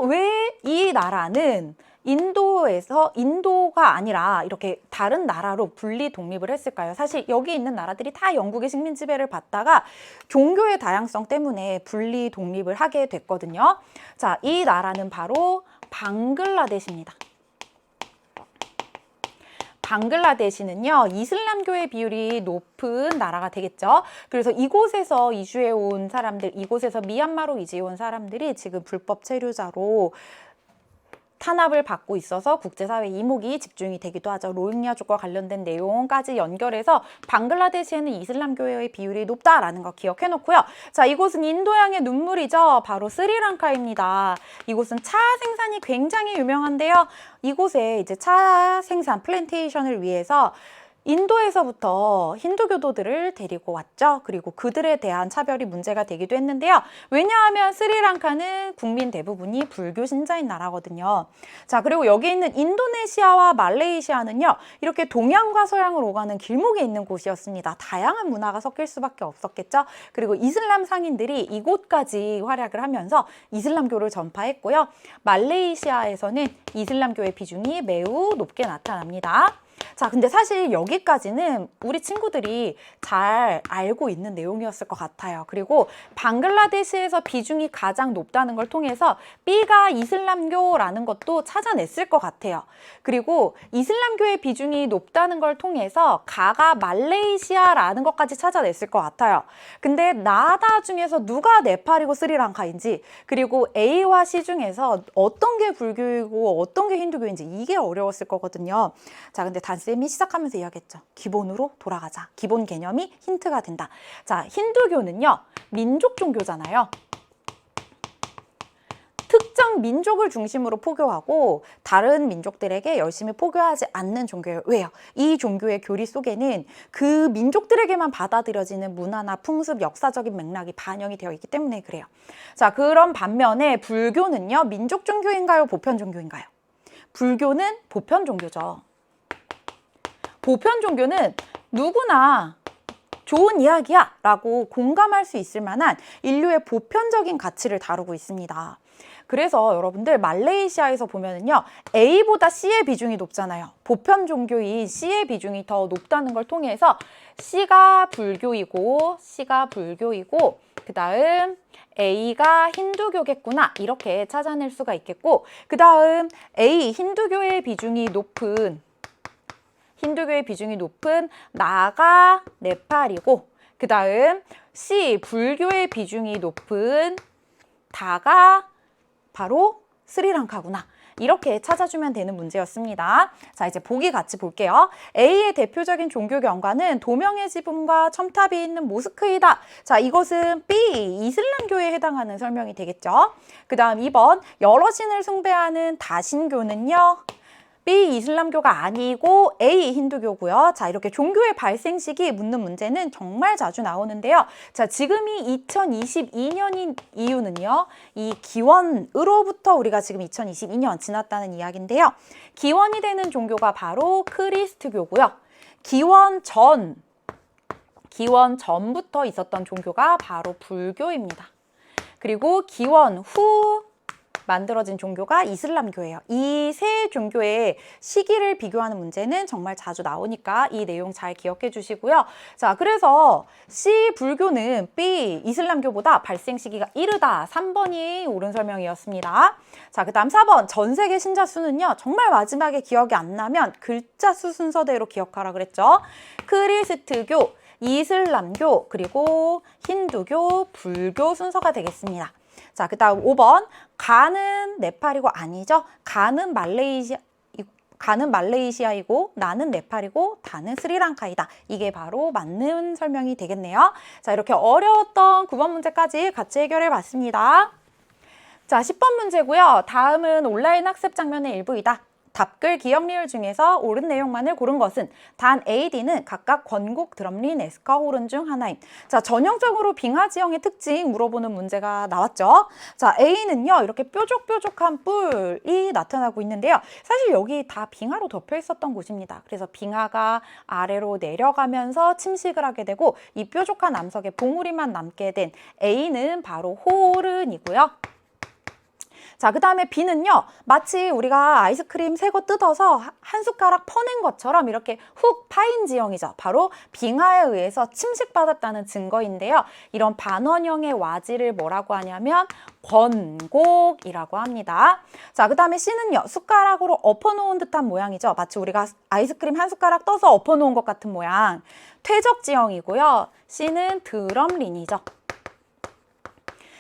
왜 이 나라는 인도가 아니라 이렇게 다른 나라로 분리 독립을 했을까요? 사실 여기 있는 나라들이 다 영국의 식민 지배를 받다가 종교의 다양성 때문에 분리 독립을 하게 됐거든요. 자, 이 나라는 바로 방글라데시입니다. 방글라데시는요, 이슬람교의 비율이 높은 나라가 되겠죠. 그래서 이곳에서 이주해 온 사람들, 이곳에서 미얀마로 이주해 온 사람들이 지금 불법 체류자로 탄압을 받고 있어서 국제사회 이목이 집중이 되기도 하죠. 로힝야족과 관련된 내용까지 연결해서 방글라데시에는 이슬람교의 비율이 높다라는 거 기억해 놓고요. 자, 이곳은 인도양의 눈물이죠. 바로 스리랑카입니다. 이곳은 차 생산이 굉장히 유명한데요. 이곳에 이제 차 생산 플랜테이션을 위해서 인도에서부터 힌두교도들을 데리고 왔죠. 그리고 그들에 대한 차별이 문제가 되기도 했는데요. 왜냐하면 스리랑카는 국민 대부분이 불교 신자인 나라거든요. 자, 그리고 여기 있는 인도네시아와 말레이시아는요, 이렇게 동양과 서양을 오가는 길목에 있는 곳이었습니다. 다양한 문화가 섞일 수밖에 없었겠죠. 그리고 이슬람 상인들이 이곳까지 활약을 하면서 이슬람교를 전파했고요. 말레이시아에서는 이슬람교의 비중이 매우 높게 나타납니다. 자, 근데 사실 여기까지는 우리 친구들이 잘 알고 있는 내용이었을 것 같아요. 그리고 방글라데시에서 비중이 가장 높다는 걸 통해서 B가 이슬람교라는 것도 찾아냈을 것 같아요. 그리고 이슬람교의 비중이 높다는 걸 통해서 가가 말레이시아라는 것까지 찾아냈을 것 같아요. 근데 나다 중에서 누가 네팔이고 스리랑카인지, 그리고 A와 C 중에서 어떤 게 불교이고 어떤 게 힌두교인지 이게 어려웠을 거거든요. 자, 근데 단쌤이 시작하면서 이야기했죠. 기본으로 돌아가자. 기본 개념이 힌트가 된다. 자, 힌두교는요, 민족 종교잖아요. 특정 민족을 중심으로 포교하고 다른 민족들에게 열심히 포교하지 않는 종교예요. 왜요? 이 종교의 교리 속에는 그 민족들에게만 받아들여지는 문화나 풍습, 역사적인 맥락이 반영이 되어 있기 때문에 그래요. 자, 그런 반면에 불교는요, 민족 종교인가요? 보편 종교인가요? 불교는 보편 종교죠. 보편 종교는 누구나 좋은 이야기야 라고 공감할 수 있을 만한 인류의 보편적인 가치를 다루고 있습니다. 그래서 여러분들 말레이시아에서 보면은요, A보다 C의 비중이 높잖아요. 보편 종교인 C의 비중이 더 높다는 걸 통해서 C가 불교이고 그 다음 A가 힌두교겠구나 이렇게 찾아낼 수가 있겠고, 그 다음 A 힌두교의 비중이 높은 나가 네팔이고, 그 다음 C 불교의 비중이 높은 다가 바로 스리랑카구나. 이렇게 찾아주면 되는 문제였습니다. 자, 이제 보기 같이 볼게요. A의 대표적인 종교 경관은 도명의 지붕과 첨탑이 있는 모스크이다. 자, 이것은 B, 이슬람교에 해당하는 설명이 되겠죠. 그 다음 2번, 여러 신을 숭배하는 다신교는요, B, 이슬람교가 아니고 A, 힌두교고요. 자, 이렇게 종교의 발생 시기 묻는 문제는 정말 자주 나오는데요. 자, 지금이 2022년인 이유는요, 이 기원으로부터 우리가 지금 2022년 지났다는 이야기인데요. 기원이 되는 종교가 바로 크리스트교고요. 기원 전부터 있었던 종교가 바로 불교입니다. 그리고 기원 후 만들어진 종교가 이슬람교예요. 이 세 종교의 시기를 비교하는 문제는 정말 자주 나오니까 이 내용 잘 기억해 주시고요. 자, 그래서 C 불교는 B 이슬람교보다 발생 시기가 이르다. 3번이 옳은 설명이었습니다. 자, 그다음 4번 전 세계 신자 수는요. 정말 마지막에 기억이 안 나면 글자 수 순서대로 기억하라 그랬죠. 크리스트교, 이슬람교, 그리고 힌두교, 불교 순서가 되겠습니다. 자, 그 다음 5번 가는 네팔이고 아니죠. 가는 말레이시아이고 나는 네팔이고 다는 스리랑카이다. 이게 바로 맞는 설명이 되겠네요. 자, 이렇게 어려웠던 9번 문제까지 같이 해결해 봤습니다. 자, 10번 문제고요. 다음은 온라인 학습 장면의 일부이다. 답글 기억 리을 중에서 옳은 내용만을 고른 것은 단 A, D는 각각 권곡, 드럼린, 에스커, 호른 중 하나임. 자, 전형적으로 빙하 지형의 특징 물어보는 문제가 나왔죠. 자, A는요, 이렇게 뾰족뾰족한 뿔이 나타나고 있는데요. 사실 여기 다 빙하로 덮여 있었던 곳입니다. 그래서 빙하가 아래로 내려가면서 침식을 하게 되고 이 뾰족한 암석에 봉우리만 남게 된 A는 바로 호른이고요. 자, 그 다음에 B는요, 마치 우리가 아이스크림 새 거 뜯어서 한 숟가락 퍼낸 것처럼 이렇게 훅 파인 지형이죠. 바로 빙하에 의해서 침식받았다는 증거인데요. 이런 반원형의 와지를 뭐라고 하냐면 권곡이라고 합니다. 자, 그 다음에 C는요, 숟가락으로 엎어놓은 듯한 모양이죠. 마치 우리가 아이스크림 한 숟가락 떠서 엎어놓은 것 같은 모양. 퇴적 지형이고요. C는 드럼린이죠.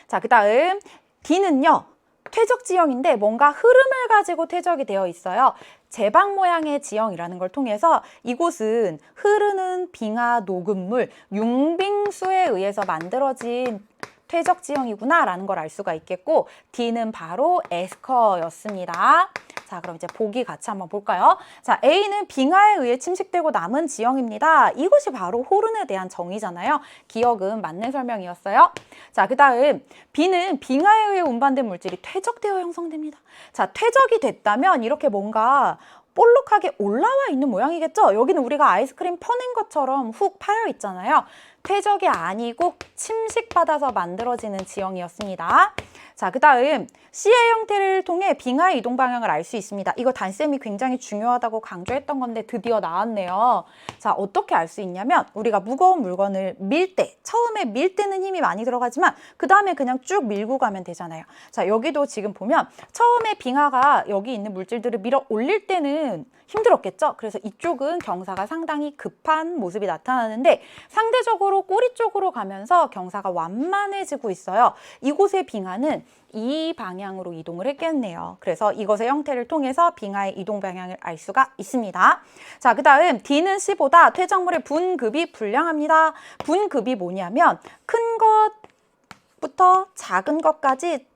자, 그 다음 D는요, 퇴적 지형인데 뭔가 흐름을 가지고 퇴적이 되어 있어요. 제방 모양의 지형이라는 걸 통해서 이곳은 흐르는 빙하 녹음물, 융빙수에 의해서 만들어진 퇴적 지형이구나 라는 걸 알 수가 있겠고 D는 바로 에스커였습니다. 자, 그럼 이제 보기 같이 한번 볼까요? 자, A는 빙하에 의해 침식되고 남은 지형입니다. 이것이 바로 호른에 대한 정의잖아요. 기억은 맞는 설명이었어요. 자, 그 다음 B는 빙하에 의해 운반된 물질이 퇴적되어 형성됩니다. 자, 퇴적이 됐다면 이렇게 뭔가 볼록하게 올라와 있는 모양이겠죠? 여기는 우리가 아이스크림 퍼낸 것처럼 훅 파여 있잖아요. 퇴적이 아니고 침식받아서 만들어지는 지형이었습니다. 자, 그 다음 C의 형태를 통해 빙하의 이동 방향을 알 수 있습니다. 이거 단쌤이 굉장히 중요하다고 강조했던 건데 드디어 나왔네요. 자, 어떻게 알 수 있냐면 우리가 무거운 물건을 밀 때, 처음에 밀 때는 힘이 많이 들어가지만 그 다음에 그냥 쭉 밀고 가면 되잖아요. 자, 여기도 지금 보면 처음에 빙하가 여기 있는 물질들을 밀어 올릴 때는 힘들었겠죠? 그래서 이쪽은 경사가 상당히 급한 모습이 나타나는데 상대적으로 꼬리 쪽으로 가면서 경사가 완만해지고 있어요. 이곳의 빙하는 이 방향으로 이동을 했겠네요. 그래서 이것의 형태를 통해서 빙하의 이동 방향을 알 수가 있습니다. 자, 그 다음 D는 C보다 퇴적물의 분급이 불량합니다. 분급이 뭐냐면 큰 것부터 작은 것까지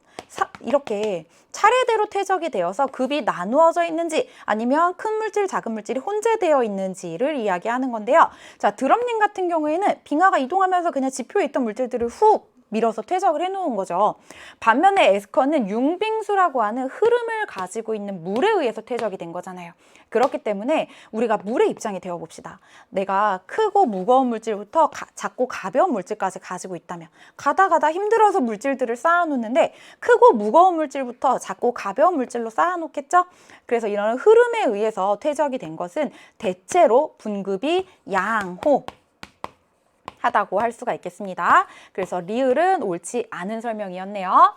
이렇게 차례대로 퇴적이 되어서 급이 나누어져 있는지 아니면 큰 물질, 작은 물질이 혼재되어 있는지를 이야기하는 건데요. 자, 드럼린 같은 경우에는 빙하가 이동하면서 그냥 지표에 있던 물질들을 훅 밀어서 퇴적을 해놓은 거죠. 반면에 에스커는 융빙수라고 하는 흐름을 가지고 있는 물에 의해서 퇴적이 된 거잖아요. 그렇기 때문에 우리가 물의 입장이 되어봅시다. 내가 크고 무거운 물질부터 작고 가벼운 물질까지 가지고 있다면 가다 힘들어서 물질들을 쌓아놓는데 크고 무거운 물질부터 작고 가벼운 물질로 쌓아놓겠죠? 그래서 이런 흐름에 의해서 퇴적이 된 것은 대체로 분급이 양호 하다고 할 수가 있겠습니다. 그래서 리을은 옳지 않은 설명이었네요.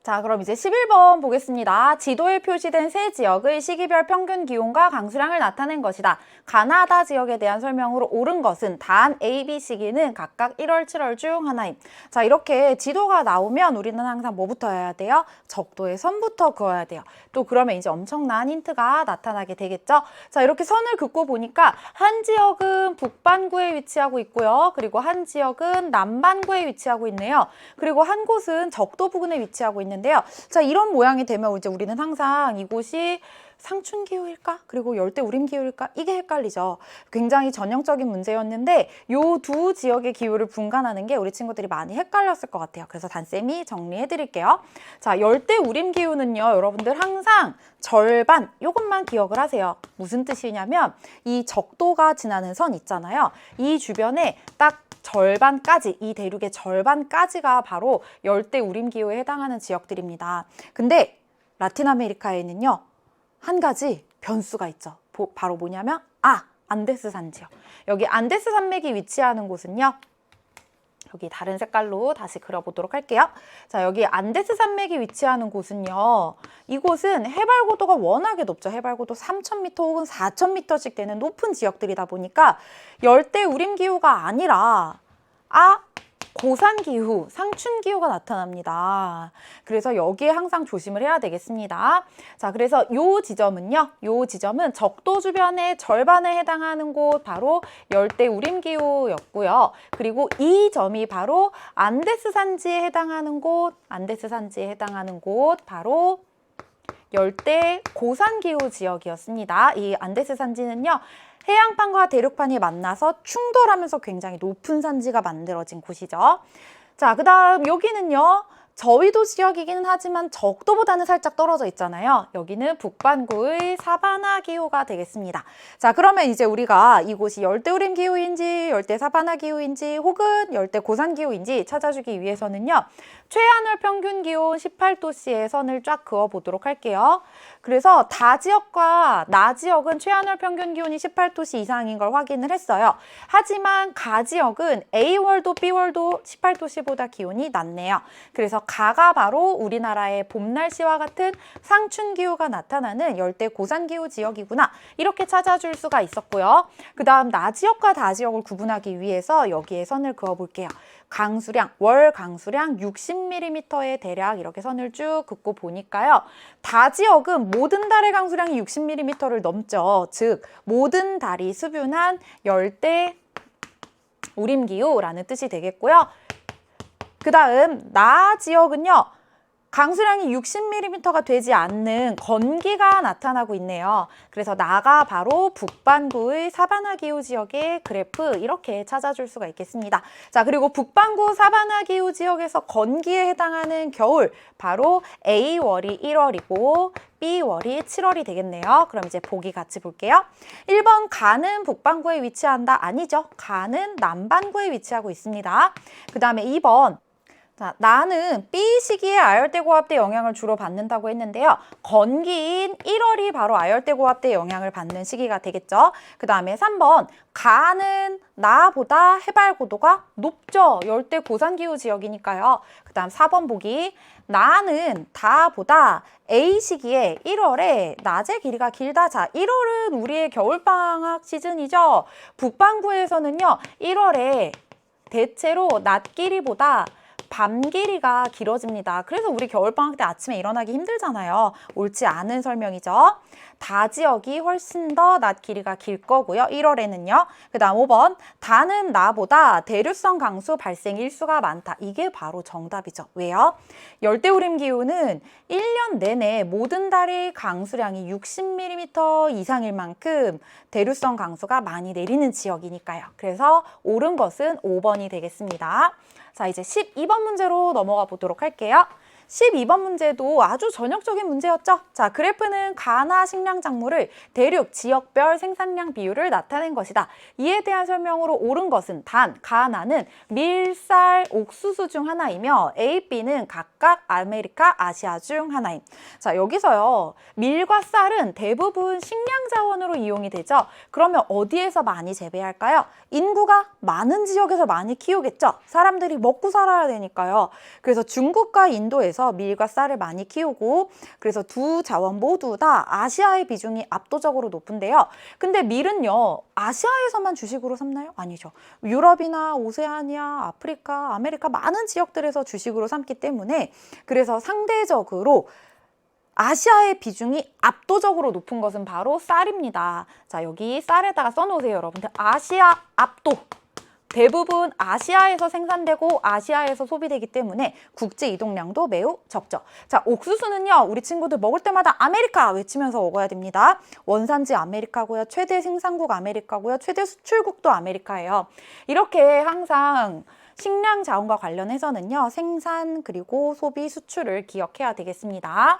자, 그럼 이제 11번 보겠습니다. 지도에 표시된 세 지역의 시기별 평균 기온과 강수량을 나타낸 것이다. 가나다 지역에 대한 설명으로 옳은 것은 단 A, B 시기는 각각 1월, 7월 중 하나임. 자, 이렇게 지도가 나오면 우리는 항상 뭐부터 해야 돼요? 적도의 선부터 그어야 돼요. 또 그러면 이제 엄청난 힌트가 나타나게 되겠죠? 자, 이렇게 선을 긋고 보니까 한 지역은 북반구에 위치하고 있고요. 그리고 한 지역은 남반구에 위치하고 있네요. 그리고 한 곳은 적도 부근에 위치하고 있는데 있는데요. 자, 이런 모양이 되면 이제 우리는 항상 이곳이 상춘기후일까? 그리고 열대우림기후일까? 이게 헷갈리죠. 굉장히 전형적인 문제였는데 요 두 지역의 기후를 분간하는 게 우리 친구들이 많이 헷갈렸을 것 같아요. 그래서 단쌤이 정리해 드릴게요. 자, 열대우림기후는요, 여러분들 항상 절반, 요것만 기억을 하세요. 무슨 뜻이냐면 이 적도가 지나는 선 있잖아요. 이 주변에 딱 절반까지, 이 대륙의 절반까지가 바로 열대우림기후에 해당하는 지역들입니다. 근데 라틴 아메리카에는요, 한 가지 변수가 있죠. 바로 뭐냐면 안데스 산지요. 여기 안데스 산맥이 위치하는 곳은요. 여기 다른 색깔로 다시 그려보도록 할게요. 자, 여기 안데스 산맥이 위치하는 곳은요. 이곳은 해발고도가 워낙에 높죠. 해발고도 3,000m 혹은 4,000m씩 되는 높은 지역들이다 보니까 열대우림기후가 아니라 고산기후, 상춘기후가 나타납니다. 그래서 여기에 항상 조심을 해야 되겠습니다. 자, 그래서 요 지점은요, 요 지점은 적도 주변의 절반에 해당하는 곳 바로 열대우림기후였고요. 그리고 이 점이 바로 안데스 산지에 해당하는 곳, 바로 열대 고산기후 지역이었습니다. 이 안데스 산지는요, 해양판과 대륙판이 만나서 충돌하면서 굉장히 높은 산지가 만들어진 곳이죠. 자, 그 다음 여기는요. 저위도 지역이기는 하지만 적도보다는 살짝 떨어져 있잖아요. 여기는 북반구의 사바나 기후가 되겠습니다. 자, 그러면 이제 우리가 이곳이 열대우림 기후인지 열대사바나 기후인지 혹은 열대고산 기후인지 찾아주기 위해서는요. 최하늘 평균 기온 18도씨의 선을 쫙 그어보도록 할게요. 그래서 다 지역과 나 지역은 최하늘 평균 기온이 18도씨 이상인 걸 확인을 했어요. 하지만 가 지역은 A월도 B월도 18도씨보다 기온이 낮네요. 그래서 가가 바로 우리나라의 봄 날씨와 같은 상춘기후가 나타나는 열대고산기후 지역이구나. 이렇게 찾아줄 수가 있었고요. 그 다음 나 지역과 다 지역을 구분하기 위해서 여기에 선을 그어볼게요. 강수량, 월 강수량 60mm에 대략 이렇게 선을 쭉 긋고 보니까요. 다 지역은 모든 달의 강수량이 60mm를 넘죠. 즉 모든 달이 수분한 열대 우림기후라는 뜻이 되겠고요. 그 다음 나 지역은요. 강수량이 60mm가 되지 않는 건기가 나타나고 있네요. 그래서 나가 바로 북반구의 사바나 기후 지역의 그래프 이렇게 찾아줄 수가 있겠습니다. 자, 그리고 북반구 사바나 기후 지역에서 건기에 해당하는 겨울 바로 A월이 1월이고 B월이 7월이 되겠네요. 그럼 이제 보기 같이 볼게요. 1번 가는 북반구에 위치한다. 아니죠. 가는 남반구에 위치하고 있습니다. 그 다음에 2번 자, 나는 B 시기에 아열대고압대 영향을 주로 받는다고 했는데요. 건기인 1월이 바로 아열대고압대 영향을 받는 시기가 되겠죠. 그 다음에 3번 가는 나보다 해발고도가 높죠. 열대고산기후 지역이니까요. 그 다음 4번 보기 나는 다보다 A 시기에 1월에 낮의 길이가 길다. 자, 1월은 우리의 겨울방학 시즌이죠. 북반구에서는요. 1월에 대체로 낮 길이보다 밤 길이가 길어집니다. 그래서 우리 겨울방학 때 아침에 일어나기 힘들잖아요. 옳지 않은 설명이죠. 다 지역이 훨씬 더 낮 길이가 길 거고요. 1월에는요. 그 다음 5번 다는 나보다 대류성 강수 발생 일수가 많다. 이게 바로 정답이죠. 왜요? 열대우림 기후는 1년 내내 모든 달의 강수량이 60mm 이상일 만큼 대류성 강수가 많이 내리는 지역이니까요. 그래서 옳은 것은 5번이 되겠습니다. 자, 이제 12번 문제로 넘어가 보도록 할게요. 12번 문제도 아주 전형적인 문제였죠. 자, 그래프는 가나 식량 작물을 대륙 지역별 생산량 비율을 나타낸 것이다. 이에 대한 설명으로 옳은 것은 단, 가나는 밀, 쌀, 옥수수 중 하나이며 A, B는 각각 아메리카, 아시아 중 하나임. 자, 여기서요. 밀과 쌀은 대부분 식량 자원으로 이용이 되죠. 그러면 어디에서 많이 재배할까요? 인구가 많은 지역에서 많이 키우겠죠. 사람들이 먹고 살아야 되니까요. 그래서 중국과 인도에서 밀과 쌀을 많이 키우고 그래서 두 자원 모두 다 아시아의 비중이 압도적으로 높은데요. 근데 밀은요. 아시아에서만 주식으로 삼나요? 아니죠. 유럽이나 오세아니아, 아프리카, 아메리카 많은 지역들에서 주식으로 삼기 때문에 그래서 상대적으로 아시아의 비중이 압도적으로 높은 것은 바로 쌀입니다. 자, 여기 쌀에다가 써놓으세요, 여러분들. 아시아 압도. 대부분 아시아에서 생산되고 아시아에서 소비되기 때문에 국제 이동량도 매우 적죠. 자, 옥수수는요, 우리 친구들 먹을 때마다 아메리카 외치면서 먹어야 됩니다. 원산지 아메리카고요, 최대 생산국 아메리카고요, 최대 수출국도 아메리카예요. 이렇게 항상 식량 자원과 관련해서는요, 생산 그리고 소비 수출을 기억해야 되겠습니다.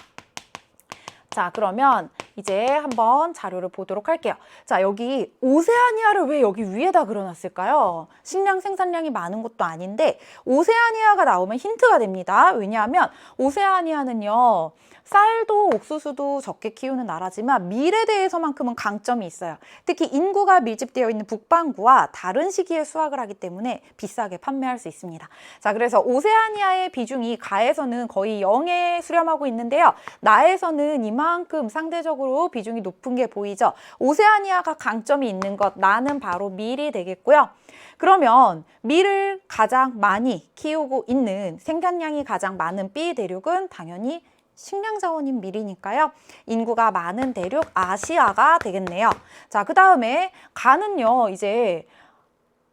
자, 그러면 이제 한번 자료를 보도록 할게요. 자, 여기 오세아니아를 왜 여기 위에다 그려놨을까요? 식량 생산량이 많은 것도 아닌데 오세아니아가 나오면 힌트가 됩니다. 왜냐하면 오세아니아는요, 쌀도 옥수수도 적게 키우는 나라지만 밀에 대해서만큼은 강점이 있어요. 특히 인구가 밀집되어 있는 북반구와 다른 시기에 수확을 하기 때문에 비싸게 판매할 수 있습니다. 자, 그래서 오세아니아의 비중이 가에서는 거의 0에 수렴하고 있는데요. 나에서는 이만큼 상대적으로 비중이 높은 게 보이죠. 오세아니아가 강점이 있는 것, 나는 바로 밀이 되겠고요. 그러면 밀을 가장 많이 키우고 있는, 생산량이 가장 많은 B 대륙은 당연히 식량 자원인 밀이니까요. 인구가 많은 대륙 아시아가 되겠네요. 자, 그 다음에 가는요, 이제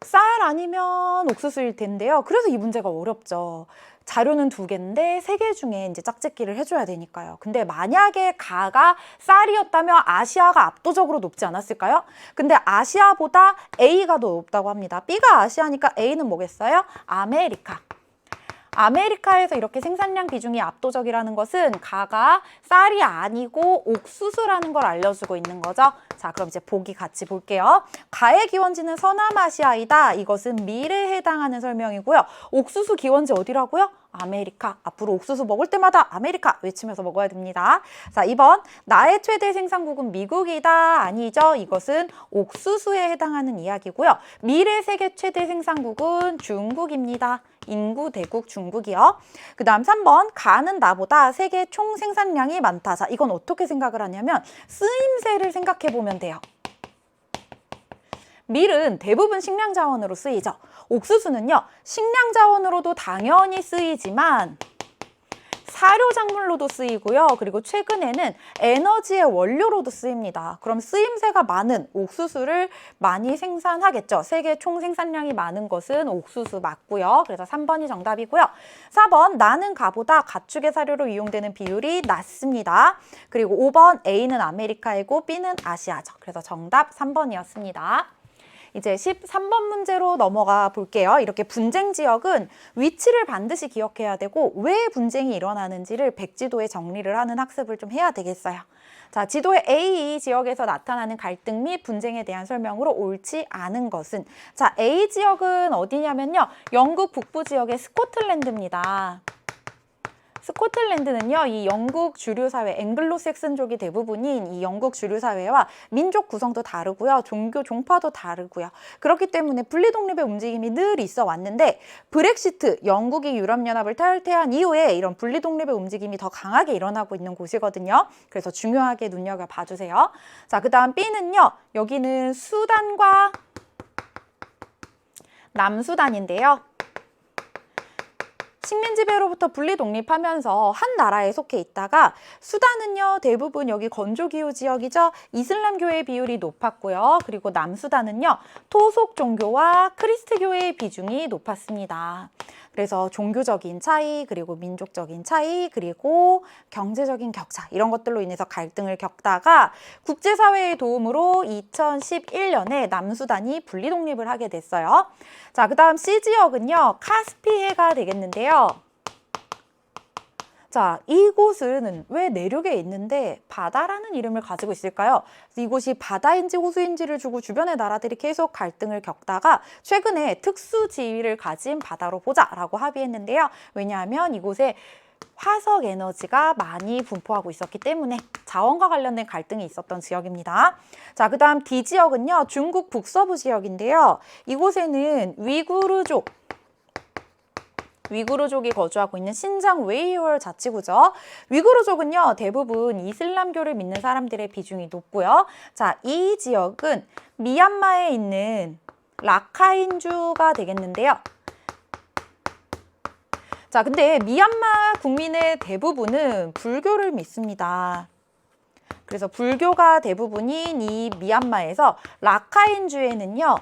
쌀 아니면 옥수수일 텐데요. 그래서 이 문제가 어렵죠. 자료는 2개인데 3개 중에 이제 짝짓기를 해줘야 되니까요. 근데 만약에 가가 쌀이었다면 아시아가 압도적으로 높지 않았을까요? 근데 아시아보다 A가 더 높다고 합니다. B가 아시아니까 A는 뭐겠어요? 아메리카. 아메리카에서 이렇게 생산량 비중이 압도적이라는 것은 가가 쌀이 아니고 옥수수라는 걸 알려주고 있는 거죠. 자, 그럼 이제 보기 같이 볼게요. 가의 기원지는 서남아시아이다. 이것은 밀에 해당하는 설명이고요. 옥수수 기원지 어디라고요? 아메리카. 앞으로 옥수수 먹을 때마다 아메리카 외치면서 먹어야 됩니다. 자, 2번. 나의 최대 생산국은 미국이다. 아니죠. 이것은 옥수수에 해당하는 이야기고요. 밀의 세계 최대 생산국은 중국입니다. 인구 대국 중국이요. 그 다음 3번. 가는 나보다 세계 총 생산량이 많다. 자, 이건 어떻게 생각을 하냐면 쓰임새를 생각해 보면 돼요. 밀은 대부분 식량 자원으로 쓰이죠. 옥수수는요, 식량 자원으로도 당연히 쓰이지만 사료 작물로도 쓰이고요. 그리고 최근에는 에너지의 원료로도 쓰입니다. 그럼 쓰임새가 많은 옥수수를 많이 생산하겠죠. 세계 총 생산량이 많은 것은 옥수수 맞고요. 그래서 3번이 정답이고요. 4번, 나는 가보다 가축의 사료로 이용되는 비율이 낮습니다. 그리고 5번, A는 아메리카이고 B는 아시아죠. 그래서 정답 3번이었습니다. 이제 13번 문제로 넘어가 볼게요. 이렇게 분쟁 지역은 위치를 반드시 기억해야 되고 왜 분쟁이 일어나는지를 백지도에 정리를 하는 학습을 좀 해야 되겠어요. 자, 지도의 A 지역에서 나타나는 갈등 및 분쟁에 대한 설명으로 옳지 않은 것은, 자, A 지역은 어디냐면요, 영국 북부 지역의 스코틀랜드입니다. 스코틀랜드는요, 이 영국 주류 사회, 앵글로 섹슨족이 대부분인 이 영국 주류 사회와 민족 구성도 다르고요, 종교 종파도 다르고요. 그렇기 때문에 분리 독립의 움직임이 늘 있어 왔는데 브렉시트, 영국이 유럽연합을 탈퇴한 이후에 이런 분리 독립의 움직임이 더 강하게 일어나고 있는 곳이거든요. 그래서 중요하게 눈여겨 봐주세요. 자, 그 다음 B는요, 여기는 수단과 남수단인데요. 식민 지배로부터 분리 독립하면서 한 나라에 속해 있다가 수단은요, 대부분 여기 건조기후 지역이죠. 이슬람교의 비율이 높았고요. 그리고 남수단은요, 토속 종교와 크리스트교의 비중이 높았습니다. 그래서 종교적인 차이, 그리고 민족적인 차이, 그리고 경제적인 격차, 이런 것들로 인해서 갈등을 겪다가 국제사회의 도움으로 2011년에 남수단이 분리 독립을 하게 됐어요. 자, 그 다음 C지역은요, 카스피해가 되겠는데요. 자, 이곳은 왜 내륙에 있는데 바다라는 이름을 가지고 있을까요? 이곳이 바다인지 호수인지를 두고 주변의 나라들이 계속 갈등을 겪다가 최근에 특수 지위를 가진 바다로 보자라고 합의했는데요. 왜냐하면 이곳에 화석 에너지가 많이 분포하고 있었기 때문에 자원과 관련된 갈등이 있었던 지역입니다. 자, 그 다음 D 지역은요, 중국 북서부 지역인데요. 이곳에는 위구르족이 거주하고 있는 신장 웨이월 자치구죠. 위구르족은요, 대부분 이슬람교를 믿는 사람들의 비중이 높고요. 자, 이 지역은 미얀마에 있는 라카인주가 되겠는데요. 자, 근데 미얀마 국민의 대부분은 불교를 믿습니다. 그래서 불교가 대부분인 이 미얀마에서 라카인주에는요,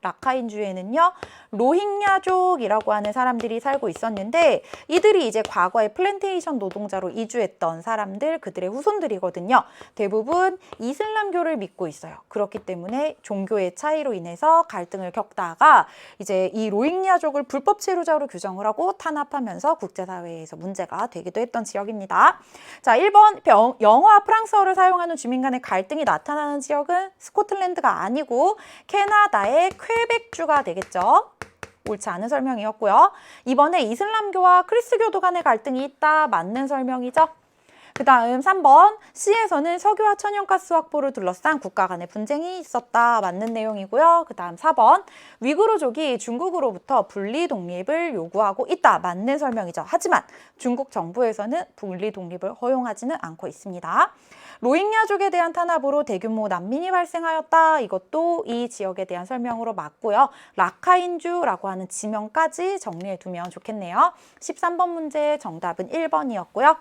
라카인주에는요, 로힝야족이라고 하는 사람들이 살고 있었는데 이들이 이제 과거에 플랜테이션 노동자로 이주했던 사람들, 그들의 후손들이거든요. 대부분 이슬람교를 믿고 있어요. 그렇기 때문에 종교의 차이로 인해서 갈등을 겪다가 이제 이 로힝야족을 불법 체류자로 규정을 하고 탄압하면서 국제사회에서 문제가 되기도 했던 지역입니다. 자, 1번 영어와 프랑스어를 사용하는 주민 간의 갈등이 나타나는 지역은 스코틀랜드가 아니고 캐나다의 퀘벡주가 되겠죠. 옳지 않은 설명이었고요. 이번에 이슬람교와 크리스교도 간의 갈등이 있다. 맞는 설명이죠. 그 다음 3번 C에서는 석유와 천연가스 확보를 둘러싼 국가 간의 분쟁이 있었다. 맞는 내용이고요. 그 다음 4번 위구르족이 중국으로부터 분리 독립을 요구하고 있다. 맞는 설명이죠. 하지만 중국 정부에서는 분리 독립을 허용하지는 않고 있습니다. 로힝야족에 대한 탄압으로 대규모 난민이 발생하였다. 이것도 이 지역에 대한 설명으로 맞고요. 라카인주라고 하는 지명까지 정리해 두면 좋겠네요. 13번 문제 정답은 1번이었고요.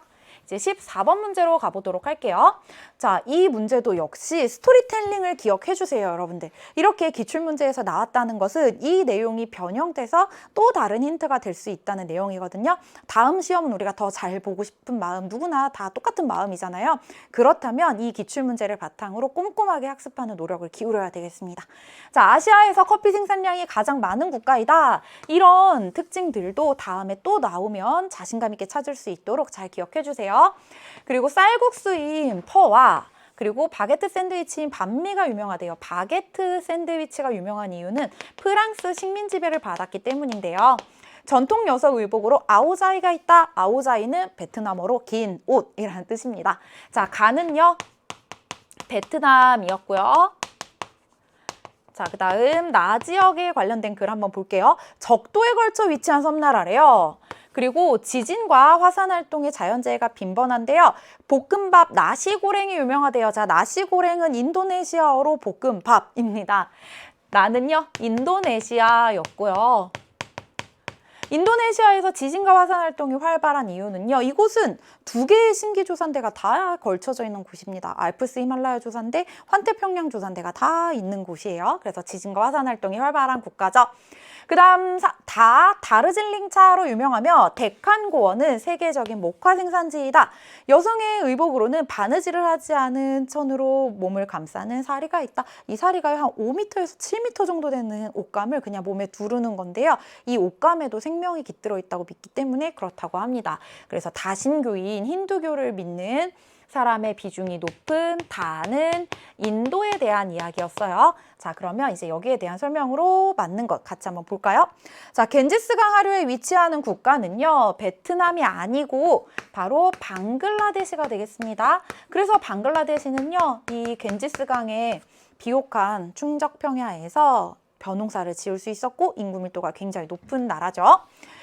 이제 14번 문제로 가보도록 할게요. 자, 이 문제도 역시 스토리텔링을 기억해 주세요, 여러분들. 이렇게 기출문제에서 나왔다는 것은 이 내용이 변형돼서 또 다른 힌트가 될 수 있다는 내용이거든요. 다음 시험은 우리가 더 잘 보고 싶은 마음, 누구나 다 똑같은 마음이잖아요. 그렇다면 이 기출문제를 바탕으로 꼼꼼하게 학습하는 노력을 기울여야 되겠습니다. 자, 아시아에서 커피 생산량이 가장 많은 국가이다. 이런 특징들도 다음에 또 나오면 자신감 있게 찾을 수 있도록 잘 기억해 주세요. 그리고 쌀국수인 퍼와 그리고 바게트 샌드위치인 반미가 유명하대요. 바게트 샌드위치가 유명한 이유는 프랑스 식민 지배를 받았기 때문인데요. 전통 여성 의복으로 아오자이가 있다. 아오자이는 베트남어로 긴 옷이라는 뜻입니다. 자, 가는요, 베트남이었고요. 자, 그 다음 나 지역에 관련된 글 한번 볼게요. 적도에 걸쳐 위치한 섬나라래요. 그리고 지진과 화산 활동의 자연재해가 빈번한데요. 볶음밥 나시고랭이 유명하대요. 자, 나시고랭은 인도네시아어로 볶음밥입니다. 나는요, 인도네시아였고요. 인도네시아에서 지진과 화산 활동이 활발한 이유는요. 이곳은 두 개의 신기 조산대가 다 걸쳐져 있는 곳입니다. 알프스 히말라야 조산대, 환태평양 조산대가 다 있는 곳이에요. 그래서 지진과 화산 활동이 활발한 국가죠. 그 다음 다르질링차로 유명하며 데칸고원은 세계적인 목화 생산지이다. 여성의 의복으로는 바느질을 하지 않은 천으로 몸을 감싸는 사리가 있다. 이 사리가 한 5m에서 7m 정도 되는 옷감을 그냥 몸에 두르는 건데요. 이 옷감에도 생명이 깃들어 있다고 믿기 때문에 그렇다고 합니다. 그래서 다신교인 힌두교를 믿는 사람의 비중이 높은 다는 인도에 대한 이야기였어요. 자, 그러면 이제 여기에 대한 설명으로 맞는 것 같이 한번 볼까요? 자, 겐지스강 하류에 위치하는 국가는요, 베트남이 아니고 바로 방글라데시가 되겠습니다. 그래서 방글라데시는요, 이 겐지스강의 비옥한 충적 평야에서 벼농사를 지을 수 있었고 인구 밀도가 굉장히 높은 나라죠.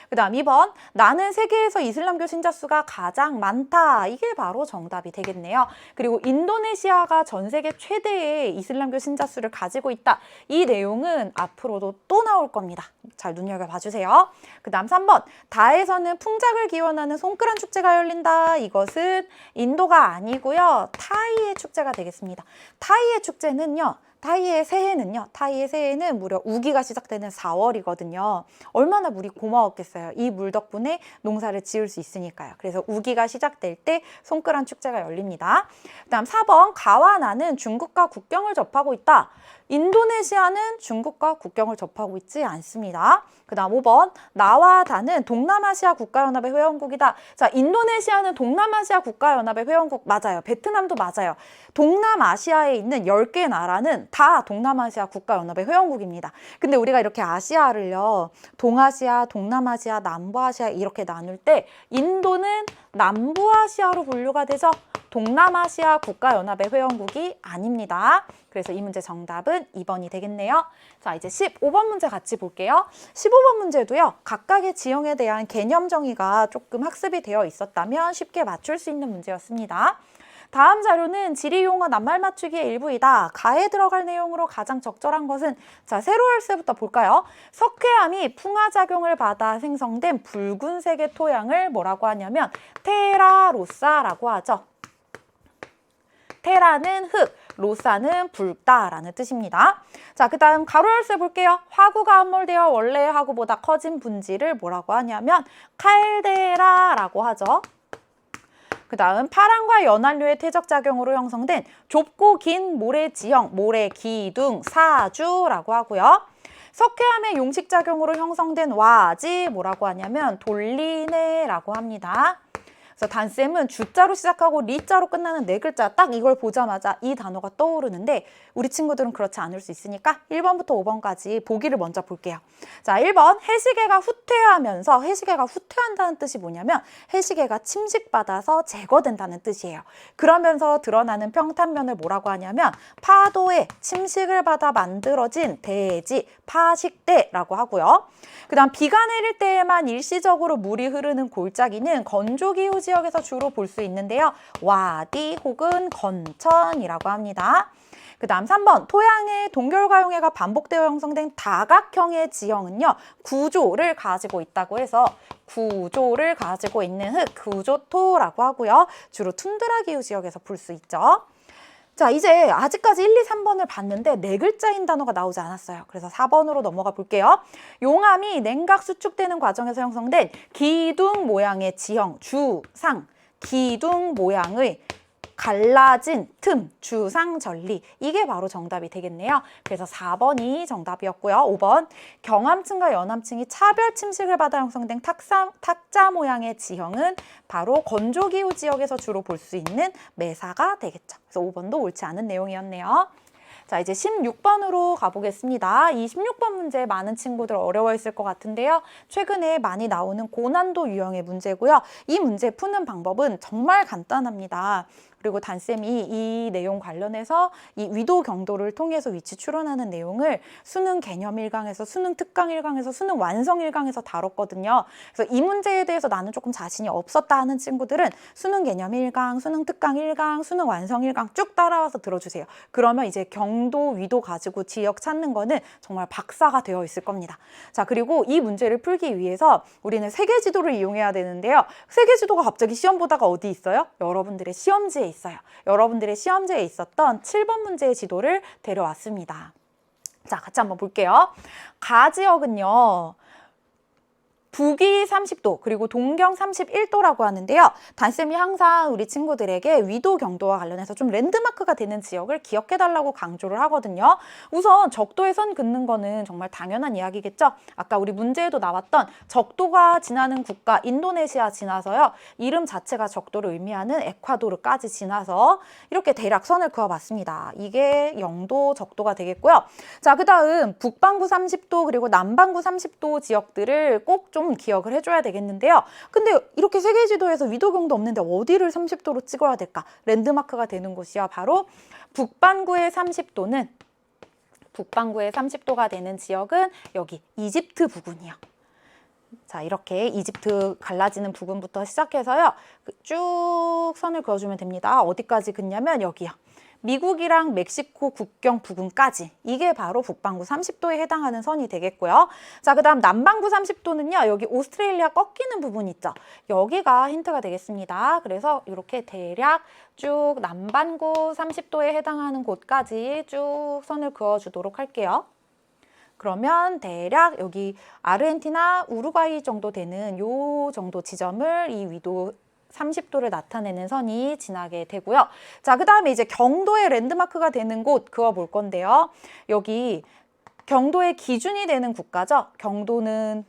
그 다음 2번 나는 세계에서 이슬람교 신자 수가 가장 많다. 이게 바로 정답이 되겠네요. 그리고 인도네시아가 전 세계 최대의 이슬람교 신자 수를 가지고 있다. 이 내용은 앞으로도 또 나올 겁니다. 잘 눈여겨봐 주세요. 그 다음 3번 다에서는 풍작을 기원하는 송크란 축제가 열린다. 이것은 인도가 아니고요. 타이의 축제가 되겠습니다. 타이의 축제는요. 타이의 새해는 무려 우기가 시작되는 4월이거든요. 얼마나 물이 고마웠겠어요. 이 물 덕분에 농사를 지을 수 있으니까요. 그래서 우기가 시작될 때 송크란 축제가 열립니다. 그다음 4번 가와나는 중국과 국경을 접하고 있다. 인도네시아는 중국과 국경을 접하고 있지 않습니다. 그 다음 5번 나와 다는 동남아시아 국가연합의 회원국이다. 자, 인도네시아는 동남아시아 국가연합의 회원국 맞아요. 베트남도 맞아요. 동남아시아에 있는 10개 나라는 다 동남아시아 국가연합의 회원국입니다. 근데 우리가 이렇게 아시아를요, 동아시아, 동남아시아, 남부아시아 이렇게 나눌 때 인도는 남부아시아로 분류가 돼서 동남아시아 국가연합의 회원국이 아닙니다. 그래서 이 문제 정답은 2번이 되겠네요. 자, 이제 15번 문제 같이 볼게요. 15번 문제도요. 각각의 지형에 대한 개념 정의가 조금 학습이 되어 있었다면 쉽게 맞출 수 있는 문제였습니다. 다음 자료는 지리용어 낱말 맞추기의 일부이다. 가에 들어갈 내용으로 가장 적절한 것은 자, 세로 열쇠부터 볼까요? 석회암이 풍화작용을 받아 생성된 붉은색의 토양을 뭐라고 하냐면 테라로사라고 하죠. 테라는 흙, 로사는 붉다라는 뜻입니다. 자, 그 다음 가로 열쇠 볼게요. 화구가 함몰되어 원래의 화구보다 커진 분지를 뭐라고 하냐면 칼데라라고 하죠. 그 다음 파란과 연안류의 퇴적작용으로 형성된 좁고 긴 모래 지형, 모래 기둥, 사주라고 하고요. 석회암의 용식작용으로 형성된 와지 뭐라고 하냐면 돌리네라고 합니다. 그래서 단쌤은 주자로 시작하고 리자로 끝나는 네 글자 딱 이걸 보자마자 이 단어가 떠오르는데 우리 친구들은 그렇지 않을 수 있으니까 1번부터 5번까지 보기를 먼저 볼게요. 자, 1번 해시계가 후퇴하면서 해시계가 후퇴한다는 뜻이 뭐냐면 해시계가 침식받아서 제거된다는 뜻이에요. 그러면서 드러나는 평탄면을 뭐라고 하냐면 파도에 침식을 받아 만들어진 대지, 파식대라고 하고요. 그 다음 비가 내릴 때에만 일시적으로 물이 흐르는 골짜기는 건조기후 지역에서 주로 볼 수 있는데요. 와디 혹은 건천이라고 합니다. 그 다음 3번 토양의 동결과용해가 반복되어 형성된 다각형의 지형은요. 구조를 가지고 있다고 해서 구조를 가지고 있는 흙, 구조토라고 하고요. 주로 툰드라 기후 지역에서 볼 수 있죠. 자, 이제 아직까지 1, 2, 3번을 봤는데 네 글자인 단어가 나오지 않았어요. 그래서 4번으로 넘어가 볼게요. 용암이 냉각 수축되는 과정에서 형성된 기둥 모양의 지형, 주상, 기둥 모양의 갈라진 틈, 주상, 전리. 이게 바로 정답이 되겠네요. 그래서 4번이 정답이었고요. 5번 경암층과 연암층이 차별 침식을 받아 형성된 탁자 모양의 지형은 바로 건조기후 지역에서 주로 볼 수 있는 매사가 되겠죠. 그래서 5번도 옳지 않은 내용이었네요. 자, 이제 16번으로 가보겠습니다. 이 16번 문제 많은 친구들 어려워했을 것 같은데요. 최근에 많이 나오는 고난도 유형의 문제고요. 이 문제 푸는 방법은 정말 간단합니다. 그리고 단쌤이 이 내용 관련해서 이 위도 경도를 통해서 위치 추론하는 내용을 수능 개념 1강에서 수능 특강 1강에서 수능 완성 1강에서 다뤘거든요. 그래서 이 문제에 대해서 나는 조금 자신이 없었다 하는 친구들은 수능 개념 1강, 수능 특강 1강, 수능 완성 1강 쭉 따라와서 들어주세요. 그러면 이제 경도, 위도 가지고 지역 찾는 거는 정말 박사가 되어 있을 겁니다. 자, 그리고 이 문제를 풀기 위해서 우리는 세계지도를 이용해야 되는데요. 세계지도가 갑자기 시험 보다가 어디 있어요? 여러분들의 시험지에 있어요. 여러분들의 시험지에 있었던 7번 문제의 지도를 데려왔습니다. 자, 같이 한번 볼게요. 가지역은요. 북위 30도 그리고 동경 31도라고 하는데요. 단쌤이 항상 우리 친구들에게 위도 경도와 관련해서 좀 랜드마크가 되는 지역을 기억해달라고 강조를 하거든요. 우선 적도에 선 긋는 거는 정말 당연한 이야기겠죠. 아까 우리 문제에도 나왔던 적도가 지나는 국가 인도네시아 지나서요. 이름 자체가 적도를 의미하는 에콰도르까지 지나서 이렇게 대략 선을 그어봤습니다. 이게 영도 적도가 되겠고요. 자, 그 다음 북반구 30도 그리고 남반구 30도 지역들을 꼭 좀 기억을 해줘야 되겠는데요. 근데 이렇게 세계지도에서 위도경도 없는데 어디를 30도로 찍어야 될까? 랜드마크가 되는 곳이요. 바로 북반구의 30도가 되는 지역은 여기 이집트 부근이요. 자, 이렇게 이집트 갈라지는 부분부터 시작해서요. 쭉 선을 그어주면 됩니다. 어디까지 긋냐면 여기요. 미국이랑 멕시코 국경 부근까지 이게 바로 북반구 30도에 해당하는 선이 되겠고요. 자, 그 다음 남반구 30도는요. 여기 오스트레일리아 꺾이는 부분 있죠. 여기가 힌트가 되겠습니다. 그래서 이렇게 대략 쭉 남반구 30도에 해당하는 곳까지 쭉 선을 그어주도록 할게요. 그러면 대략 여기 아르헨티나, 우루과이 정도 되는 요 정도 지점을 이 위도 30도를 나타내는 선이 지나게 되고요. 자, 그 다음에 이제 경도의 랜드마크가 되는 곳 그어볼 건데요. 여기 경도의 기준이 되는 국가죠. 경도는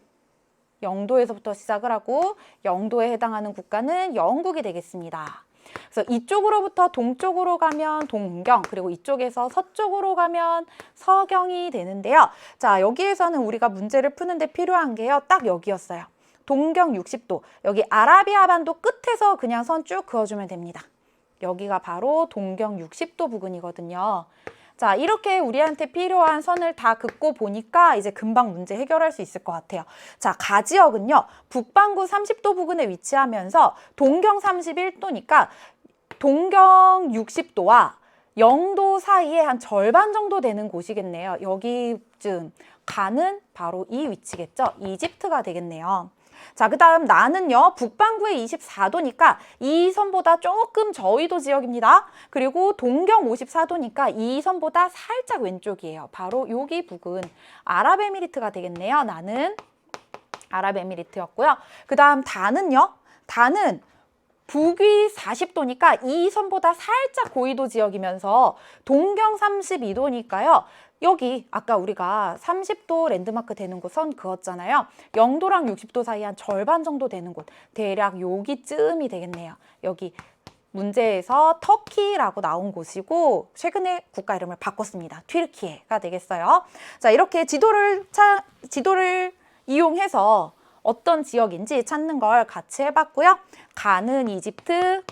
영도에서부터 시작을 하고 영도에 해당하는 국가는 영국이 되겠습니다. 그래서 이쪽으로부터 동쪽으로 가면 동경, 그리고 이쪽에서 서쪽으로 가면 서경이 되는데요. 자, 여기에서는 우리가 문제를 푸는데 필요한 게요. 딱 여기였어요. 동경 60도, 여기 아라비아 반도 끝에서 그냥 선 쭉 그어주면 됩니다. 여기가 바로 동경 60도 부근이거든요. 자, 이렇게 우리한테 필요한 선을 다 긋고 보니까 이제 금방 문제 해결할 수 있을 것 같아요. 자, 가지역은요. 북반구 30도 부근에 위치하면서 동경 31도니까 동경 60도와 영도 사이에 한 절반 정도 되는 곳이겠네요. 여기쯤 가는 바로 이 위치겠죠. 이집트가 되겠네요. 자, 그 다음 나는요, 북반구에 24도니까 이 선보다 조금 저위도 지역입니다. 그리고 동경 54도니까 이 선보다 살짝 왼쪽이에요. 바로 여기 부근 아랍에미리트가 되겠네요. 나는 아랍에미리트였고요. 그 다음 다는요, 다는 북위 40도니까 이 선보다 살짝 고위도 지역이면서 동경 32도니까요. 여기 아까 우리가 30도 랜드마크 되는 곳 선 그었잖아요. 0도랑 60도 사이 한 절반 정도 되는 곳. 대략 여기쯤이 되겠네요. 여기 문제에서 터키라고 나온 곳이고 최근에 국가 이름을 바꿨습니다. 튀르키예가 되겠어요. 자, 이렇게 지도를 이용해서 어떤 지역인지 찾는 걸 같이 해봤고요. 가는 이집트,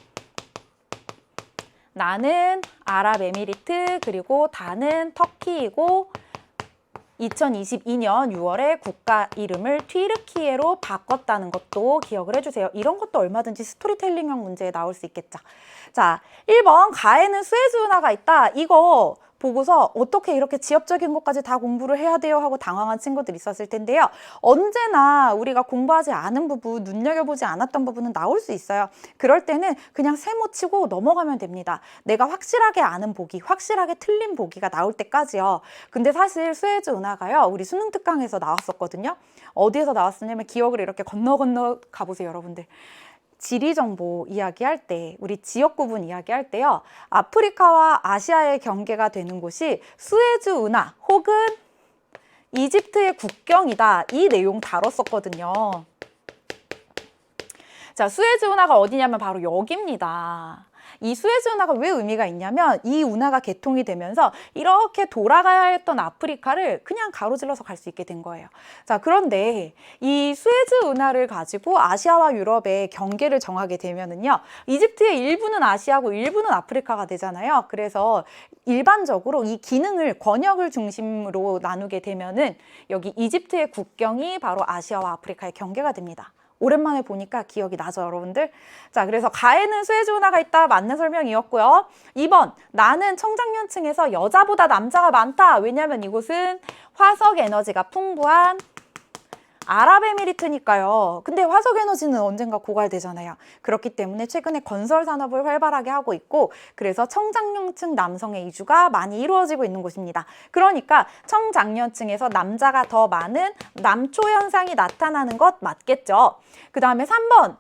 나는 아랍에미리트, 그리고 다는 터키이고 2022년 6월에 국가 이름을 튀르키예로 바꿨다는 것도 기억을 해주세요. 이런 것도 얼마든지 스토리텔링형 문제에 나올 수 있겠죠. 자, 1번 가에는 수에즈 운하가 있다. 이거 보고서 어떻게 이렇게 지엽적인 것까지 다 공부를 해야 돼요 하고 당황한 친구들 있었을 텐데요. 언제나 우리가 공부하지 않은 부분, 눈여겨보지 않았던 부분은 나올 수 있어요. 그럴 때는 그냥 세모치고 넘어가면 됩니다. 내가 확실하게 아는 보기, 확실하게 틀린 보기가 나올 때까지요. 근데 사실 수에즈 운하가요, 우리 수능 특강에서 나왔었거든요. 어디에서 나왔었냐면 기억을 이렇게 건너 가보세요, 여러분들. 지리 정보 이야기할 때, 우리 지역 구분 이야기할 때요, 아프리카와 아시아의 경계가 되는 곳이 수에즈 운하 혹은 이집트의 국경이다. 이 내용 다뤘었거든요. 자, 수에즈 운하가 어디냐면 바로 여기입니다. 이 수에즈 운하가 왜 의미가 있냐면 이 운하가 개통이 되면서 이렇게 돌아가야 했던 아프리카를 그냥 가로질러서 갈 수 있게 된 거예요. 자, 그런데 이 수에즈 운하를 가지고 아시아와 유럽의 경계를 정하게 되면은요, 이집트의 일부는 아시아고 일부는 아프리카가 되잖아요. 그래서 일반적으로 이 기능을 권역을 중심으로 나누게 되면은 여기 이집트의 국경이 바로 아시아와 아프리카의 경계가 됩니다. 오랜만에 보니까 기억이 나죠, 여러분들? 자, 그래서 가에는 수에즈 운하가 있다. 맞는 설명이었고요. 2번, 나는 청장년층에서 여자보다 남자가 많다. 왜냐하면 이곳은 화석 에너지가 풍부한 아랍에미리트니까요. 근데 화석 에너지는 언젠가 고갈되잖아요. 그렇기 때문에 최근에 건설 산업을 활발하게 하고 있고, 그래서 청장년층 남성의 이주가 많이 이루어지고 있는 곳입니다. 그러니까 청장년층에서 남자가 더 많은 남초 현상이 나타나는 것 맞겠죠. 그 다음에 3번.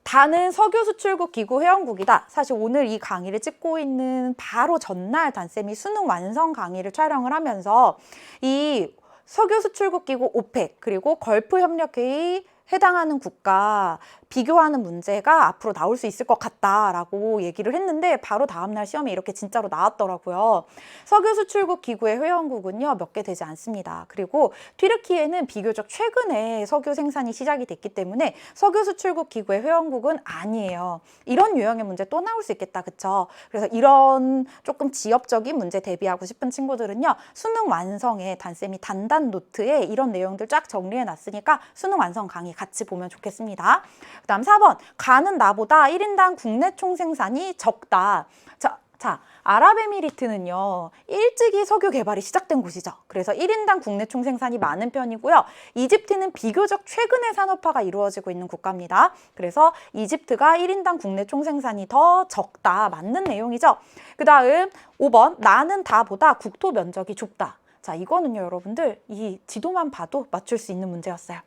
다는 석유 수출국 기구 회원국이다. 사실 오늘 이 강의를 찍고 있는 바로 전날 단쌤이 수능 완성 강의를 촬영을 하면서 이 석유 수출국 기구 오펙 그리고 걸프 협력회의 해당하는 국가 비교하는 문제가 앞으로 나올 수 있을 것 같다라고 얘기를 했는데 바로 다음날 시험에 이렇게 진짜로 나왔더라고요. 석유 수출국 기구의 회원국은요, 몇 개 되지 않습니다. 그리고 튀르키예는 비교적 최근에 석유 생산이 시작이 됐기 때문에 석유 수출국 기구의 회원국은 아니에요. 이런 유형의 문제 또 나올 수 있겠다, 그쵸? 그래서 이런 조금 지엽적인 문제 대비하고 싶은 친구들은요, 수능 완성에 단쌤이 단단 노트에 이런 내용들 쫙 정리해 놨으니까 수능 완성 강의 같이 보면 좋겠습니다. 그 다음 4번, 가는 나보다 1인당 국내 총생산이 적다. 자, 아랍에미리트는요, 일찍이 석유 개발이 시작된 곳이죠. 그래서 1인당 국내 총생산이 많은 편이고요. 이집트는 비교적 최근에 산업화가 이루어지고 있는 국가입니다. 그래서 이집트가 1인당 국내 총생산이 더 적다. 맞는 내용이죠. 그 다음 5번, 나는 다보다 국토 면적이 좁다. 자, 이거는요, 여러분들, 이 지도만 봐도 맞출 수 있는 문제였어요.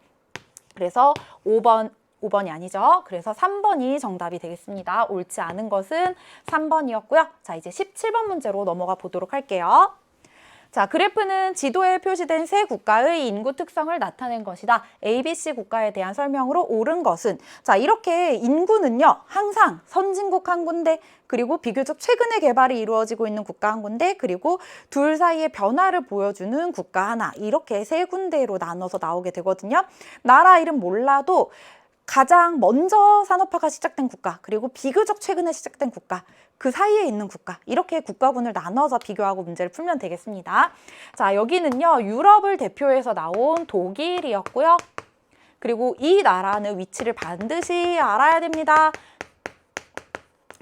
그래서 5번이 아니죠. 그래서 3번이 정답이 되겠습니다. 옳지 않은 것은 3번이었고요. 자, 이제 17번 문제로 넘어가 보도록 할게요. 자, 그래프는 지도에 표시된 세 국가의 인구 특성을 나타낸 것이다. ABC 국가에 대한 설명으로 옳은 것은, 자, 이렇게 인구는요, 항상 선진국 한 군데, 그리고 비교적 최근에 개발이 이루어지고 있는 국가 한 군데, 그리고 둘 사이의 변화를 보여주는 국가 하나, 이렇게 세 군데로 나눠서 나오게 되거든요. 나라 이름 몰라도 가장 먼저 산업화가 시작된 국가, 그리고 비교적 최근에 시작된 국가, 그 사이에 있는 국가, 이렇게 국가군을 나눠서 비교하고 문제를 풀면 되겠습니다. 자, 여기는요, 유럽을 대표해서 나온 독일이었고요. 그리고 이 나라는 위치를 반드시 알아야 됩니다.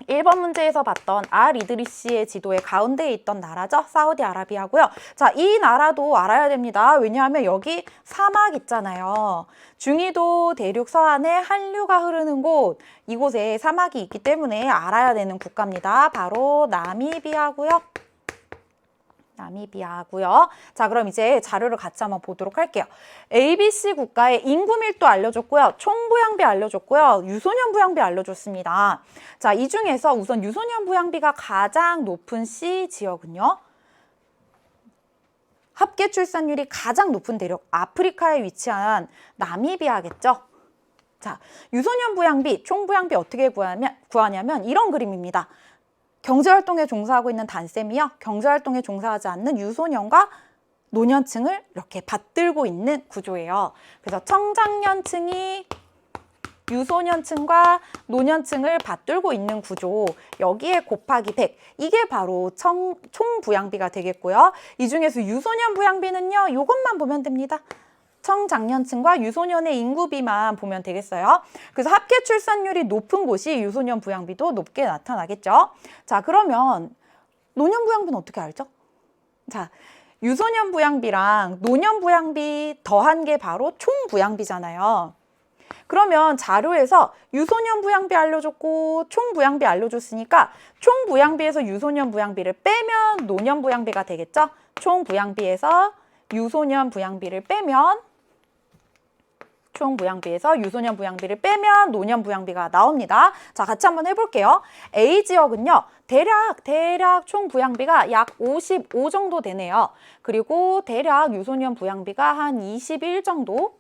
1번 문제에서 봤던 이드리스의 지도의 가운데에 있던 나라죠. 사우디아라비아고요. 자, 이 나라도 알아야 됩니다. 왜냐하면 여기 사막 있잖아요. 중위도 대륙 서안에 한류가 흐르는 곳, 이곳에 사막이 있기 때문에 알아야 되는 국가입니다. 바로 나미비아고요. 나미비아고요. 자, 그럼 이제 자료를 같이 한번 보도록 할게요. ABC 국가의 인구 밀도 알려줬고요. 총부양비 알려줬고요. 유소년 부양비 알려줬습니다. 자, 이 중에서 우선 유소년 부양비가 가장 높은 C 지역은요. 합계 출산율이 가장 높은 대륙 아프리카에 위치한 나미비아겠죠. 자, 유소년 부양비, 총부양비 어떻게 구하냐면 이런 그림입니다. 경제활동에 종사하고 있는 단셈이요. 경제활동에 종사하지 않는 유소년과 노년층을 이렇게 받들고 있는 구조예요. 그래서 청장년층이 유소년층과 노년층을 받들고 있는 구조, 여기에 곱하기 100, 이게 바로 총부양비가 되겠고요. 이 중에서 유소년 부양비는요, 이것만 보면 됩니다. 청장년층과 유소년의 인구비만 보면 되겠어요. 그래서 합계 출산율이 높은 곳이 유소년 부양비도 높게 나타나겠죠. 자, 그러면 노년 부양비는 어떻게 알죠? 자, 유소년 부양비랑 노년 부양비 더한 게 바로 총부양비잖아요. 그러면 자료에서 유소년 부양비 알려줬고 총부양비 알려줬으니까 총부양비에서 유소년 부양비를 빼면 노년 부양비가 되겠죠? 총부양비에서 유소년 부양비를 빼면 총부양비에서 유소년 부양비를 빼면 노년 부양비가 나옵니다. 자, 같이 한번 해볼게요. A 지역은요. 대략 총부양비가 약 55 정도 되네요. 그리고 대략 유소년 부양비가 한 21 정도.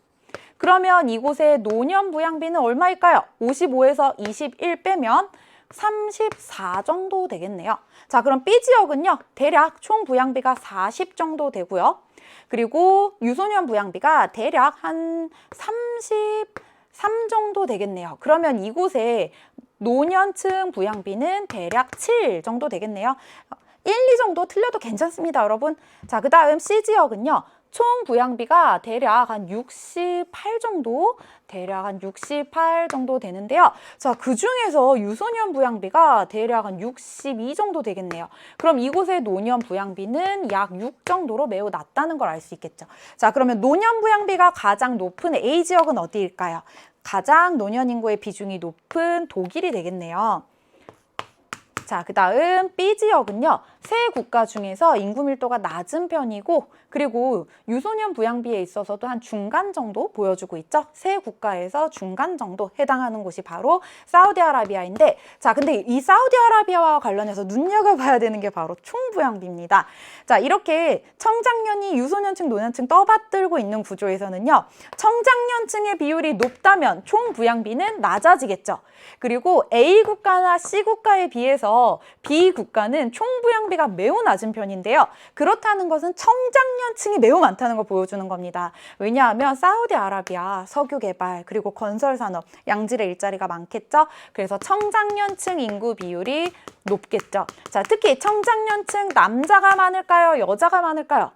그러면 이곳의 노년 부양비는 얼마일까요? 55에서 21 빼면 34 정도 되겠네요. 자, 그럼 B 지역은요. 대략 총부양비가 40 정도 되고요. 그리고 유소년 부양비가 대략 한 33 정도 되겠네요. 그러면 이곳에 노년층 부양비는 대략 7 정도 되겠네요. 1, 2 정도 틀려도 괜찮습니다, 여러분. 자, 그 다음 C 지역은요. 총 부양비가 대략 한 68 정도, 되는데요. 자, 그 중에서 유소년 부양비가 대략 한 62 정도 되겠네요. 그럼 이곳의 노년 부양비는 약 6 정도로 매우 낮다는 걸 알 수 있겠죠. 자, 그러면 노년 부양비가 가장 높은 A 지역은 어디일까요? 가장 노년 인구의 비중이 높은 독일이 되겠네요. 자, 그 다음 B 지역은요. 세 국가 중에서 인구 밀도가 낮은 편이고 그리고 유소년 부양비에 있어서도 한 중간 정도 보여주고 있죠. 세 국가에서 중간 정도 해당하는 곳이 바로 사우디아라비아인데 자, 근데 이 사우디아라비아와 관련해서 눈여겨봐야 되는 게 바로 총부양비입니다. 자, 이렇게 청장년이 유소년층, 노년층 떠받들고 있는 구조에서는요. 청장년층의 비율이 높다면 총부양비는 낮아지겠죠. 그리고 A 국가나 C 국가에 비해서 B 국가는 총부양비가 매우 낮은 편인데요. 그렇다는 것은 청장년층이 매우 많다는 걸 보여주는 겁니다. 왜냐하면 사우디아라비아 석유 개발 그리고 건설 산업, 양질의 일자리가 많겠죠. 그래서 청장년층 인구 비율이 높겠죠. 자, 특히 청장년층 남자가 많을까요? 여자가 많을까요?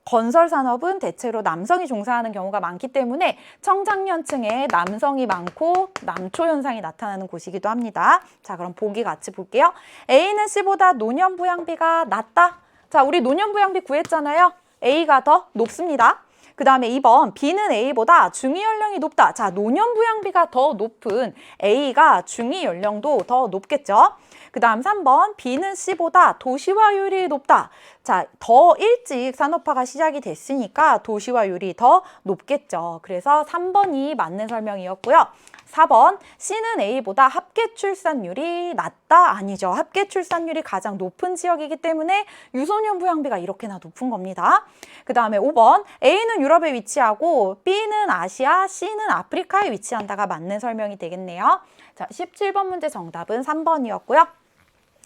건설 산업은 대체로 남성이 종사하는 경우가 많기 때문에 청장년층에 남성이 많고 남초 현상이 나타나는 곳이기도 합니다. 자, 그럼 보기 같이 볼게요. A는 C보다 노년 부양비가 낮다. 자, 우리 노년 부양비 구했잖아요. A가 더 높습니다. 그 다음에 2번 B는 A보다 중위 연령이 높다. 자, 노년 부양비가 더 높은 A가 중위 연령도 더 높겠죠. 그 다음 3번 B는 C보다 도시화율이 높다. 자, 더 일찍 산업화가 시작이 됐으니까 도시화율이 더 높겠죠. 그래서 3번이 맞는 설명이었고요. 4번 C는 A보다 합계 출산율이 낮다? 아니죠. 합계 출산율이 가장 높은 지역이기 때문에 유소년 부양비가 이렇게나 높은 겁니다. 그 다음에 5번 A는 유럽에 위치하고 B는 아시아, C는 아프리카에 위치한다가 맞는 설명이 되겠네요. 자, 17번 문제 정답은 3번이었고요.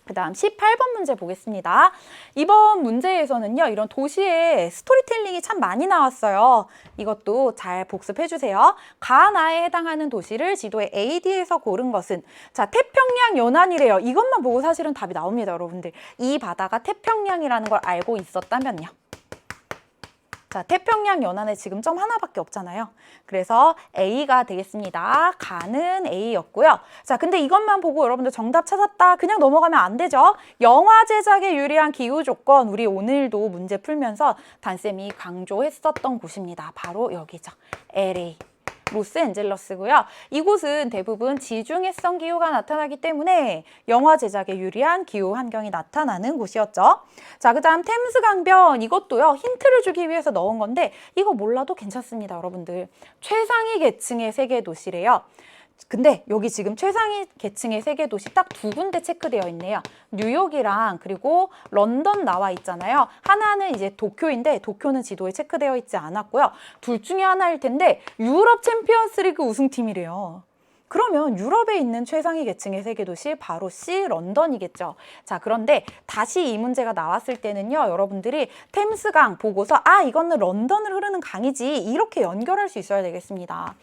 그 다음 18번 문제 보겠습니다. 이번 문제에서는요. 이런 도시의 스토리텔링이 참 많이 나왔어요. 이것도 잘 복습해 주세요. 가나에 해당하는 도시를 지도의 AD에서 고른 것은 자, 태평양 연안이래요. 이것만 보고 사실은 답이 나옵니다, 여러분들. 이 바다가 태평양이라는 걸 알고 있었다면요. 자, 태평양 연안에 지금 점 하나밖에 없잖아요. 그래서 A가 되겠습니다. 가는 A였고요. 자, 근데 이것만 보고 여러분들 정답 찾았다 그냥 넘어가면 안 되죠. 영화 제작에 유리한 기후 조건, 우리 오늘도 문제 풀면서 단쌤이 강조했었던 곳입니다. 바로 여기죠. LA. 로스앤젤러스고요. 이곳은 대부분 지중해성 기후가 나타나기 때문에 영화 제작에 유리한 기후 환경이 나타나는 곳이었죠. 자, 그다음 템스 강변, 이것도요. 힌트를 주기 위해서 넣은 건데 이거 몰라도 괜찮습니다, 여러분들. 최상위 계층의 세계 도시래요. 근데 여기 지금 최상위 계층의 세계 도시 딱 두 군데 체크되어 있네요. 뉴욕이랑 그리고 런던 나와 있잖아요. 하나는 이제 도쿄인데 도쿄는 지도에 체크되어 있지 않았고요. 둘 중에 하나일 텐데 유럽 챔피언스 리그 우승팀이래요. 그러면 유럽에 있는 최상위 계층의 세계 도시 바로 C, 런던이겠죠. 자, 그런데 다시 이 문제가 나왔을 때는요. 여러분들이 템스강 보고서 이거는 런던을 흐르는 강이지 이렇게 연결할 수 있어야 되겠습니다.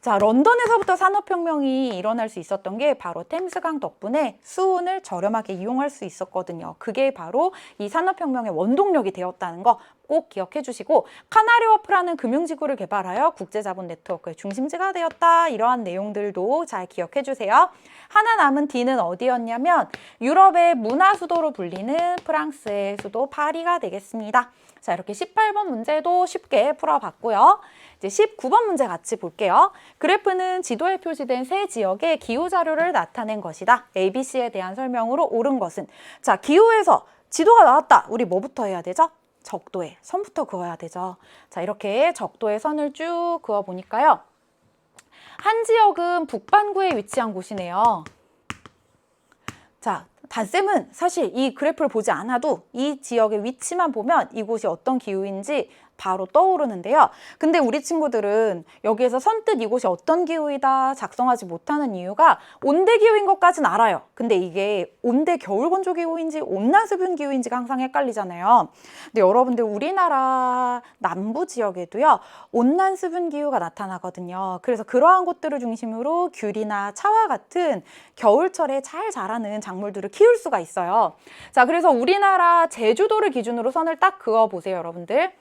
자, 런던에서부터 산업혁명이 일어날 수 있었던 게 바로 템스강 덕분에 수은을 저렴하게 이용할 수 있었거든요. 그게 바로 이 산업혁명의 원동력이 되었다는 거 꼭 기억해 주시고, 카나리워프라는 금융지구를 개발하여 국제자본 네트워크의 중심지가 되었다. 이러한 내용들도 잘 기억해 주세요. 하나 남은 D는 어디였냐면 유럽의 문화 수도로 불리는 프랑스의 수도 파리가 되겠습니다. 자, 이렇게 18번 문제도 쉽게 풀어봤고요. 이제 19번 문제 같이 볼게요. 그래프는 지도에 표시된 세 지역의 기후 자료를 나타낸 것이다. ABC에 대한 설명으로 옳은 것은? 자, 기후에서 지도가 나왔다. 우리 뭐부터 해야 되죠? 적도에 선부터 그어야 되죠. 자, 이렇게 적도에 선을 쭉 그어 보니까요. 한 지역은 북반구에 위치한 곳이네요. 자, 단쌤은 사실 이 그래프를 보지 않아도 이 지역의 위치만 보면 이곳이 어떤 기후인지 바로 떠오르는데요. 근데 우리 친구들은 여기에서 선뜻 이곳이 어떤 기후이다 작성하지 못하는 이유가 온대 기후인 것까지는 알아요. 근데 이게 온대 겨울 건조 기후인지 온난 수분 기후인지가 항상 헷갈리잖아요. 근데 여러분들 우리나라 남부 지역에도요. 온난 수분 기후가 나타나거든요. 그래서 그러한 곳들을 중심으로 귤이나 차와 같은 겨울철에 잘 자라는 작물들을 키울 수가 있어요. 자, 그래서 우리나라 제주도를 기준으로 선을 딱 그어 보세요, 여러분들.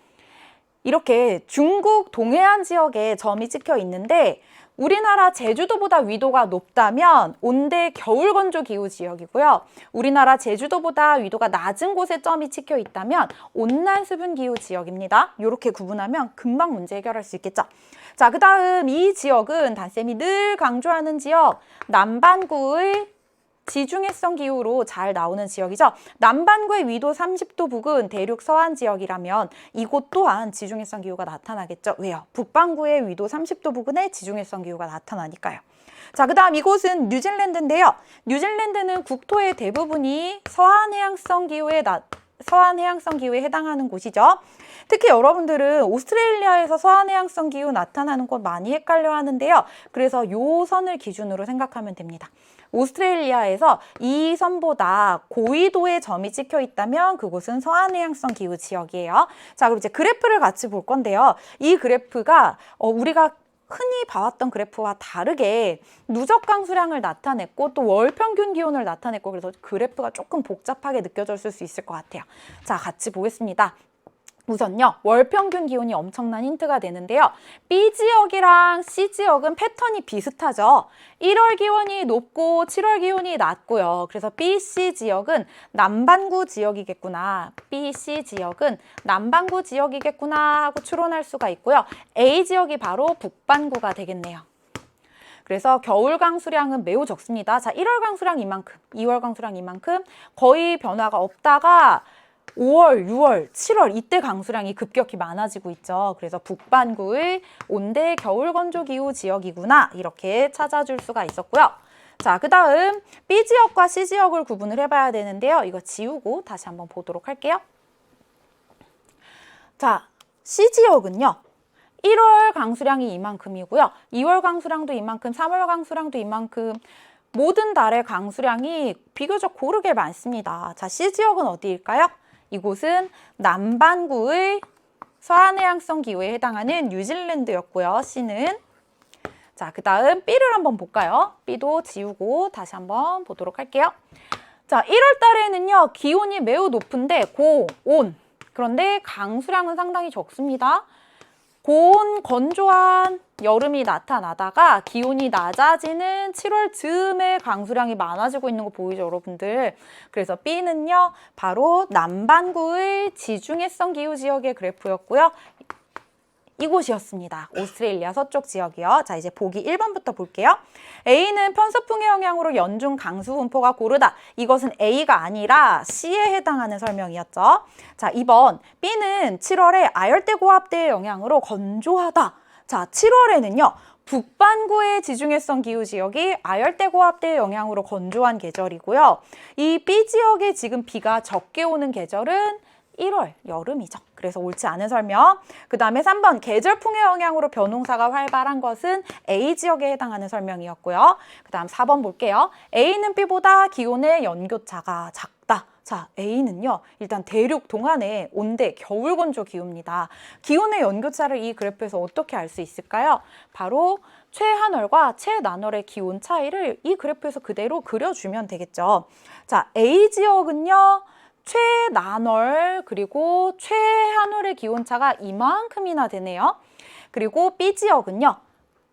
이렇게 중국 동해안 지역에 점이 찍혀 있는데 우리나라 제주도보다 위도가 높다면 온대 겨울 건조 기후 지역이고요. 우리나라 제주도보다 위도가 낮은 곳에 점이 찍혀 있다면 온난 수분 기후 지역입니다. 이렇게 구분하면 금방 문제 해결할 수 있겠죠. 자, 그 다음 이 지역은 단쌤이 늘 강조하는 지역, 남반구의 지중해성 기후로 잘 나오는 지역이죠. 남반구의 위도 30도 북은 대륙 서한 지역이라면 이곳 또한 지중해성 기후가 나타나겠죠. 왜요? 북반구의 위도 30도 부근에 지중해성 기후가 나타나니까요. 자, 그 다음 이곳은 뉴질랜드인데요. 뉴질랜드는 국토의 대부분이 서한 해양성 기후에 해당하는 곳이죠. 특히 여러분들은 오스트레일리아에서 서한 해양성 기후 나타나는 곳 많이 헷갈려 하는데요. 그래서 요 선을 기준으로 생각하면 됩니다. 오스트레일리아에서 이 선보다 고위도의 점이 찍혀 있다면 그곳은 서한해양성 기후 지역이에요. 자, 그리고 이제 그래프를 같이 볼 건데요. 이 그래프가 우리가 흔히 봐왔던 그래프와 다르게 누적 강수량을 나타냈고 또 월 평균 기온을 나타냈고 그래서 그래프가 조금 복잡하게 느껴졌을 수 있을 것 같아요. 자, 같이 보겠습니다. 우선요, 월 평균 기온이 엄청난 힌트가 되는데요. B 지역이랑 C 지역은 패턴이 비슷하죠. 1월 기온이 높고 7월 기온이 낮고요. 그래서 B, C 지역은 남반구 지역이겠구나. B, C 지역은 남반구 지역이겠구나 하고 추론할 수가 있고요. A 지역이 바로 북반구가 되겠네요. 그래서 겨울 강수량은 매우 적습니다. 자, 1월 강수량 이만큼, 2월 강수량 이만큼 거의 변화가 없다가 5월, 6월, 7월 이때 강수량이 급격히 많아지고 있죠. 그래서 북반구의 온대 겨울 건조 기후 지역이구나 이렇게 찾아줄 수가 있었고요. 자, 그 다음 B 지역과 C 지역을 구분을 해봐야 되는데요. 이거 지우고 다시 한번 보도록 할게요. 자, C 지역은요. 1월 강수량이 이만큼이고요. 2월 강수량도 이만큼, 3월 강수량도 이만큼 모든 달의 강수량이 비교적 고르게 많습니다. 자, C 지역은 어디일까요? 이곳은 남반구의 서한해양성 기후에 해당하는 뉴질랜드였고요. C는. 자, 그 다음 B를 한번 볼까요? B도 지우고 다시 한번 보도록 할게요. 자, 1월 달에는요. 기온이 매우 높은데 온. 그런데 강수량은 상당히 적습니다. 고온 건조한 여름이 나타나다가 기온이 낮아지는 7월 즈음에 강수량이 많아지고 있는 거 보이죠, 여러분들? 그래서 B는요, 바로 남반구의 지중해성 기후 지역의 그래프였고요. 이곳이었습니다. 오스트레일리아 서쪽 지역이요. 자, 이제 보기 1번부터 볼게요. A는 편서풍의 영향으로 연중 강수 분포가 고르다. 이것은 A가 아니라 C에 해당하는 설명이었죠. 자, 2번. B는 7월에 아열대 고압대의 영향으로 건조하다. 자, 7월에는요. 북반구의 지중해성 기후 지역이 아열대 고압대의 영향으로 건조한 계절이고요. 이 B 지역에 지금 비가 적게 오는 계절은 1월, 여름이죠. 그래서 옳지 않은 설명. 그 다음에 3번, 계절풍의 영향으로 벼농사가 활발한 것은 A 지역에 해당하는 설명이었고요. 그 다음 4번 볼게요. A는 B보다 기온의 연교차가 작다. 자, A는요, 일단 대륙 동안의 온대, 겨울 건조 기후입니다. 기온의 연교차를 이 그래프에서 어떻게 알 수 있을까요? 바로 최하늘과 최나늘의 기온 차이를 이 그래프에서 그대로 그려주면 되겠죠. 자, A 지역은요, 최나널 그리고 최하늘의 기온차가 이만큼이나 되네요. 그리고 B 지역은요.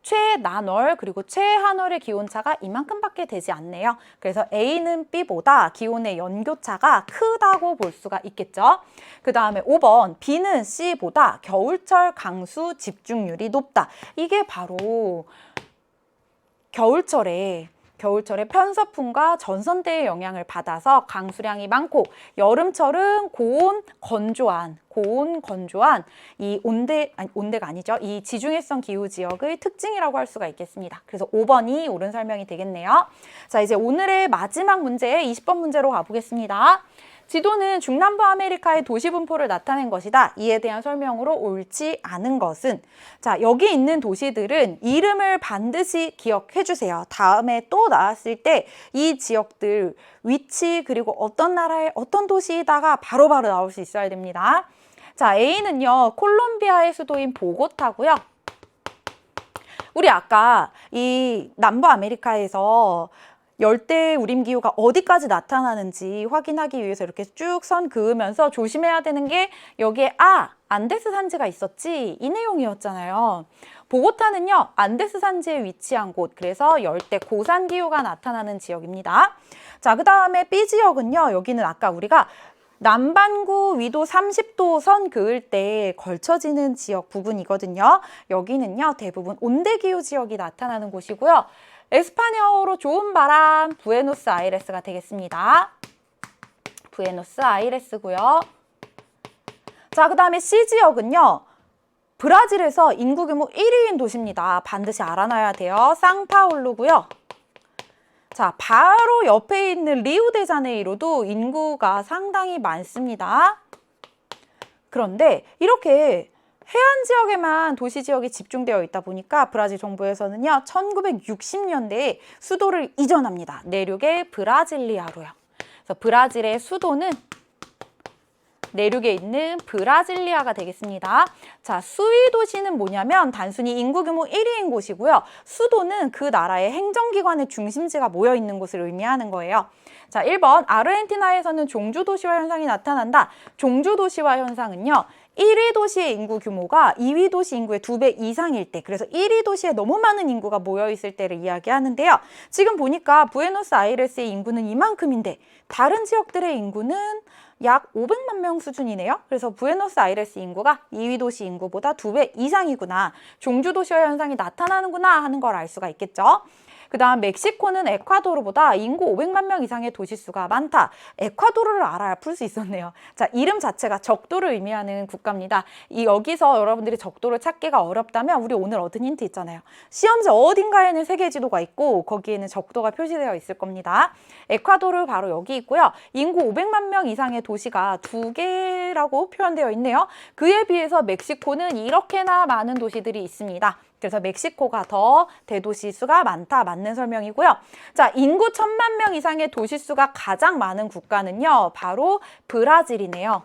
최나널 그리고 최하늘의 기온차가 이만큼밖에 되지 않네요. 그래서 A는 B보다 기온의 연교차가 크다고 볼 수가 있겠죠. 그 다음에 5번 B는 C보다 겨울철 강수 집중률이 높다. 이게 바로 겨울철에 편서풍과 전선대의 영향을 받아서 강수량이 많고 여름철은 고온 건조한 이 온대가 아니죠. 이 지중해성 기후 지역의 특징이라고 할 수가 있겠습니다. 그래서 5번이 옳은 설명이 되겠네요. 자, 이제 오늘의 마지막 문제 20번 문제로 가보겠습니다. 지도는 중남부 아메리카의 도시 분포를 나타낸 것이다. 이에 대한 설명으로 옳지 않은 것은, 자, 여기 있는 도시들은 이름을 반드시 기억해 주세요. 다음에 또 나왔을 때 이 지역들 위치 그리고 어떤 나라의 어떤 도시이다가 바로바로 나올 수 있어야 됩니다. 자, A는요, 콜롬비아의 수도인 보고타고요. 우리 아까 이 남부 아메리카에서 열대 우림 기후가 어디까지 나타나는지 확인하기 위해서 이렇게 쭉 선 그으면서 조심해야 되는 게 여기에 안데스 산지가 있었지, 이 내용이었잖아요. 보고타는요, 안데스 산지에 위치한 곳, 그래서 열대 고산 기후가 나타나는 지역입니다. 자, 그 다음에 B 지역은요, 여기는 아까 우리가 남반구 위도 30도 선 그을 때 걸쳐지는 지역 부분이거든요. 여기는요, 대부분 온대기후 지역이 나타나는 곳이고요. 에스파냐어로 좋은 바람, 부에노스아이레스가 되겠습니다. 부에노스아이레스고요. 자, 그 다음에 C 지역은요, 브라질에서 인구 규모 1위인 도시입니다. 반드시 알아놔야 돼요. 상파울루고요. 자, 바로 옆에 있는 리우데자네이로도 인구가 상당히 많습니다. 그런데 이렇게 해안 지역에만 도시 지역이 집중되어 있다 보니까 브라질 정부에서는요, 1960년대에 수도를 이전합니다. 내륙의 브라질리아로요. 그래서 브라질의 수도는 내륙에 있는 브라질리아가 되겠습니다. 자, 수위 도시는 뭐냐면 단순히 인구 규모 1위인 곳이고요. 수도는 그 나라의 행정기관의 중심지가 모여 있는 곳을 의미하는 거예요. 자, 1번 아르헨티나에서는 종주도시화 현상이 나타난다. 종주도시화 현상은요, 1위 도시의 인구 규모가 2위 도시 인구의 2배 이상일 때, 그래서 1위 도시에 너무 많은 인구가 모여있을 때를 이야기하는데요. 지금 보니까 부에노스아이레스의 인구는 이만큼인데 다른 지역들의 인구는 약 500만 명 수준이네요. 그래서 부에노스아이레스 인구가 2위 도시 인구보다 2배 이상이구나, 종주도시화 현상이 나타나는구나 하는 걸 알 수가 있겠죠. 그 다음 멕시코는 에콰도르보다 인구 500만 명 이상의 도시수가 많다. 에콰도르를 알아야 풀 수 있었네요. 자, 이름 자체가 적도를 의미하는 국가입니다. 여기서 여러분들이 적도를 찾기가 어렵다면 우리 오늘 얻은 힌트 있잖아요. 시험지 어딘가에는 세계 지도가 있고 거기에는 적도가 표시되어 있을 겁니다. 에콰도르 바로 여기 있고요. 인구 500만 명 이상의 도시가 2개라고 표현되어 있네요. 그에 비해서 멕시코는 이렇게나 많은 도시들이 있습니다. 그래서 멕시코가 더 대도시 수가 많다, 맞는 설명이고요. 자, 인구 1000만 명 이상의 도시 수가 가장 많은 국가는요, 바로 브라질이네요.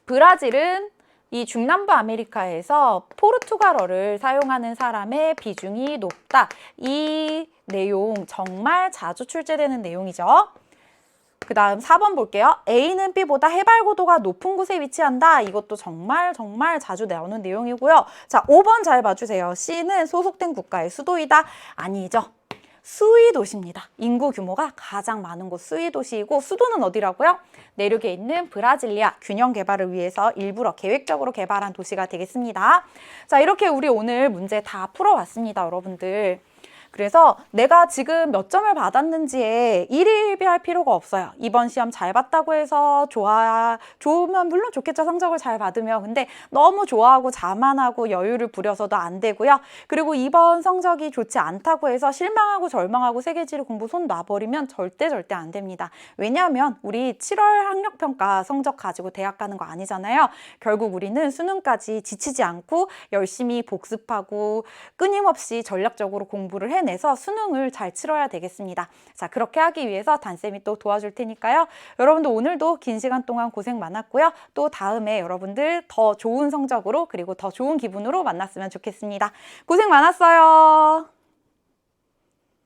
브라질은 이 중남부 아메리카에서 포르투갈어를 사용하는 사람의 비중이 높다. 이 내용 정말 자주 출제되는 내용이죠. 그 다음 4번 볼게요. A는 B보다 해발 고도가 높은 곳에 위치한다. 이것도 정말 자주 나오는 내용이고요. 자, 5번 잘 봐주세요. C는 소속된 국가의 수도이다. 아니죠. 수위 도시입니다. 인구 규모가 가장 많은 곳 수위 도시이고 수도는 어디라고요? 내륙에 있는 브라질리아 균형 개발을 위해서 일부러 계획적으로 개발한 도시가 되겠습니다. 자, 이렇게 우리 오늘 문제 다 풀어봤습니다, 여러분들. 그래서 내가 지금 몇 점을 받았는지에 일희일비할 필요가 없어요. 이번 시험 잘 봤다고 해서 좋으면 물론 좋겠죠. 성적을 잘 받으면. 근데 너무 좋아하고 자만하고 여유를 부려서도 안 되고요. 그리고 이번 성적이 좋지 않다고 해서 실망하고 절망하고 세계지리 공부 손 놔버리면 절대 안 됩니다. 왜냐하면 우리 7월 학력평가 성적 가지고 대학 가는 거 아니잖아요. 결국 우리는 수능까지 지치지 않고 열심히 복습하고 끊임없이 전략적으로 공부를 해내서 수능을 잘 치러야 되겠습니다. 자, 그렇게 하기 위해서 단쌤이 또 도와줄 테니까요. 여러분들 오늘도 긴 시간 동안 고생 많았고요. 또 다음에 여러분들 더 좋은 성적으로 그리고 더 좋은 기분으로 만났으면 좋겠습니다. 고생 많았어요.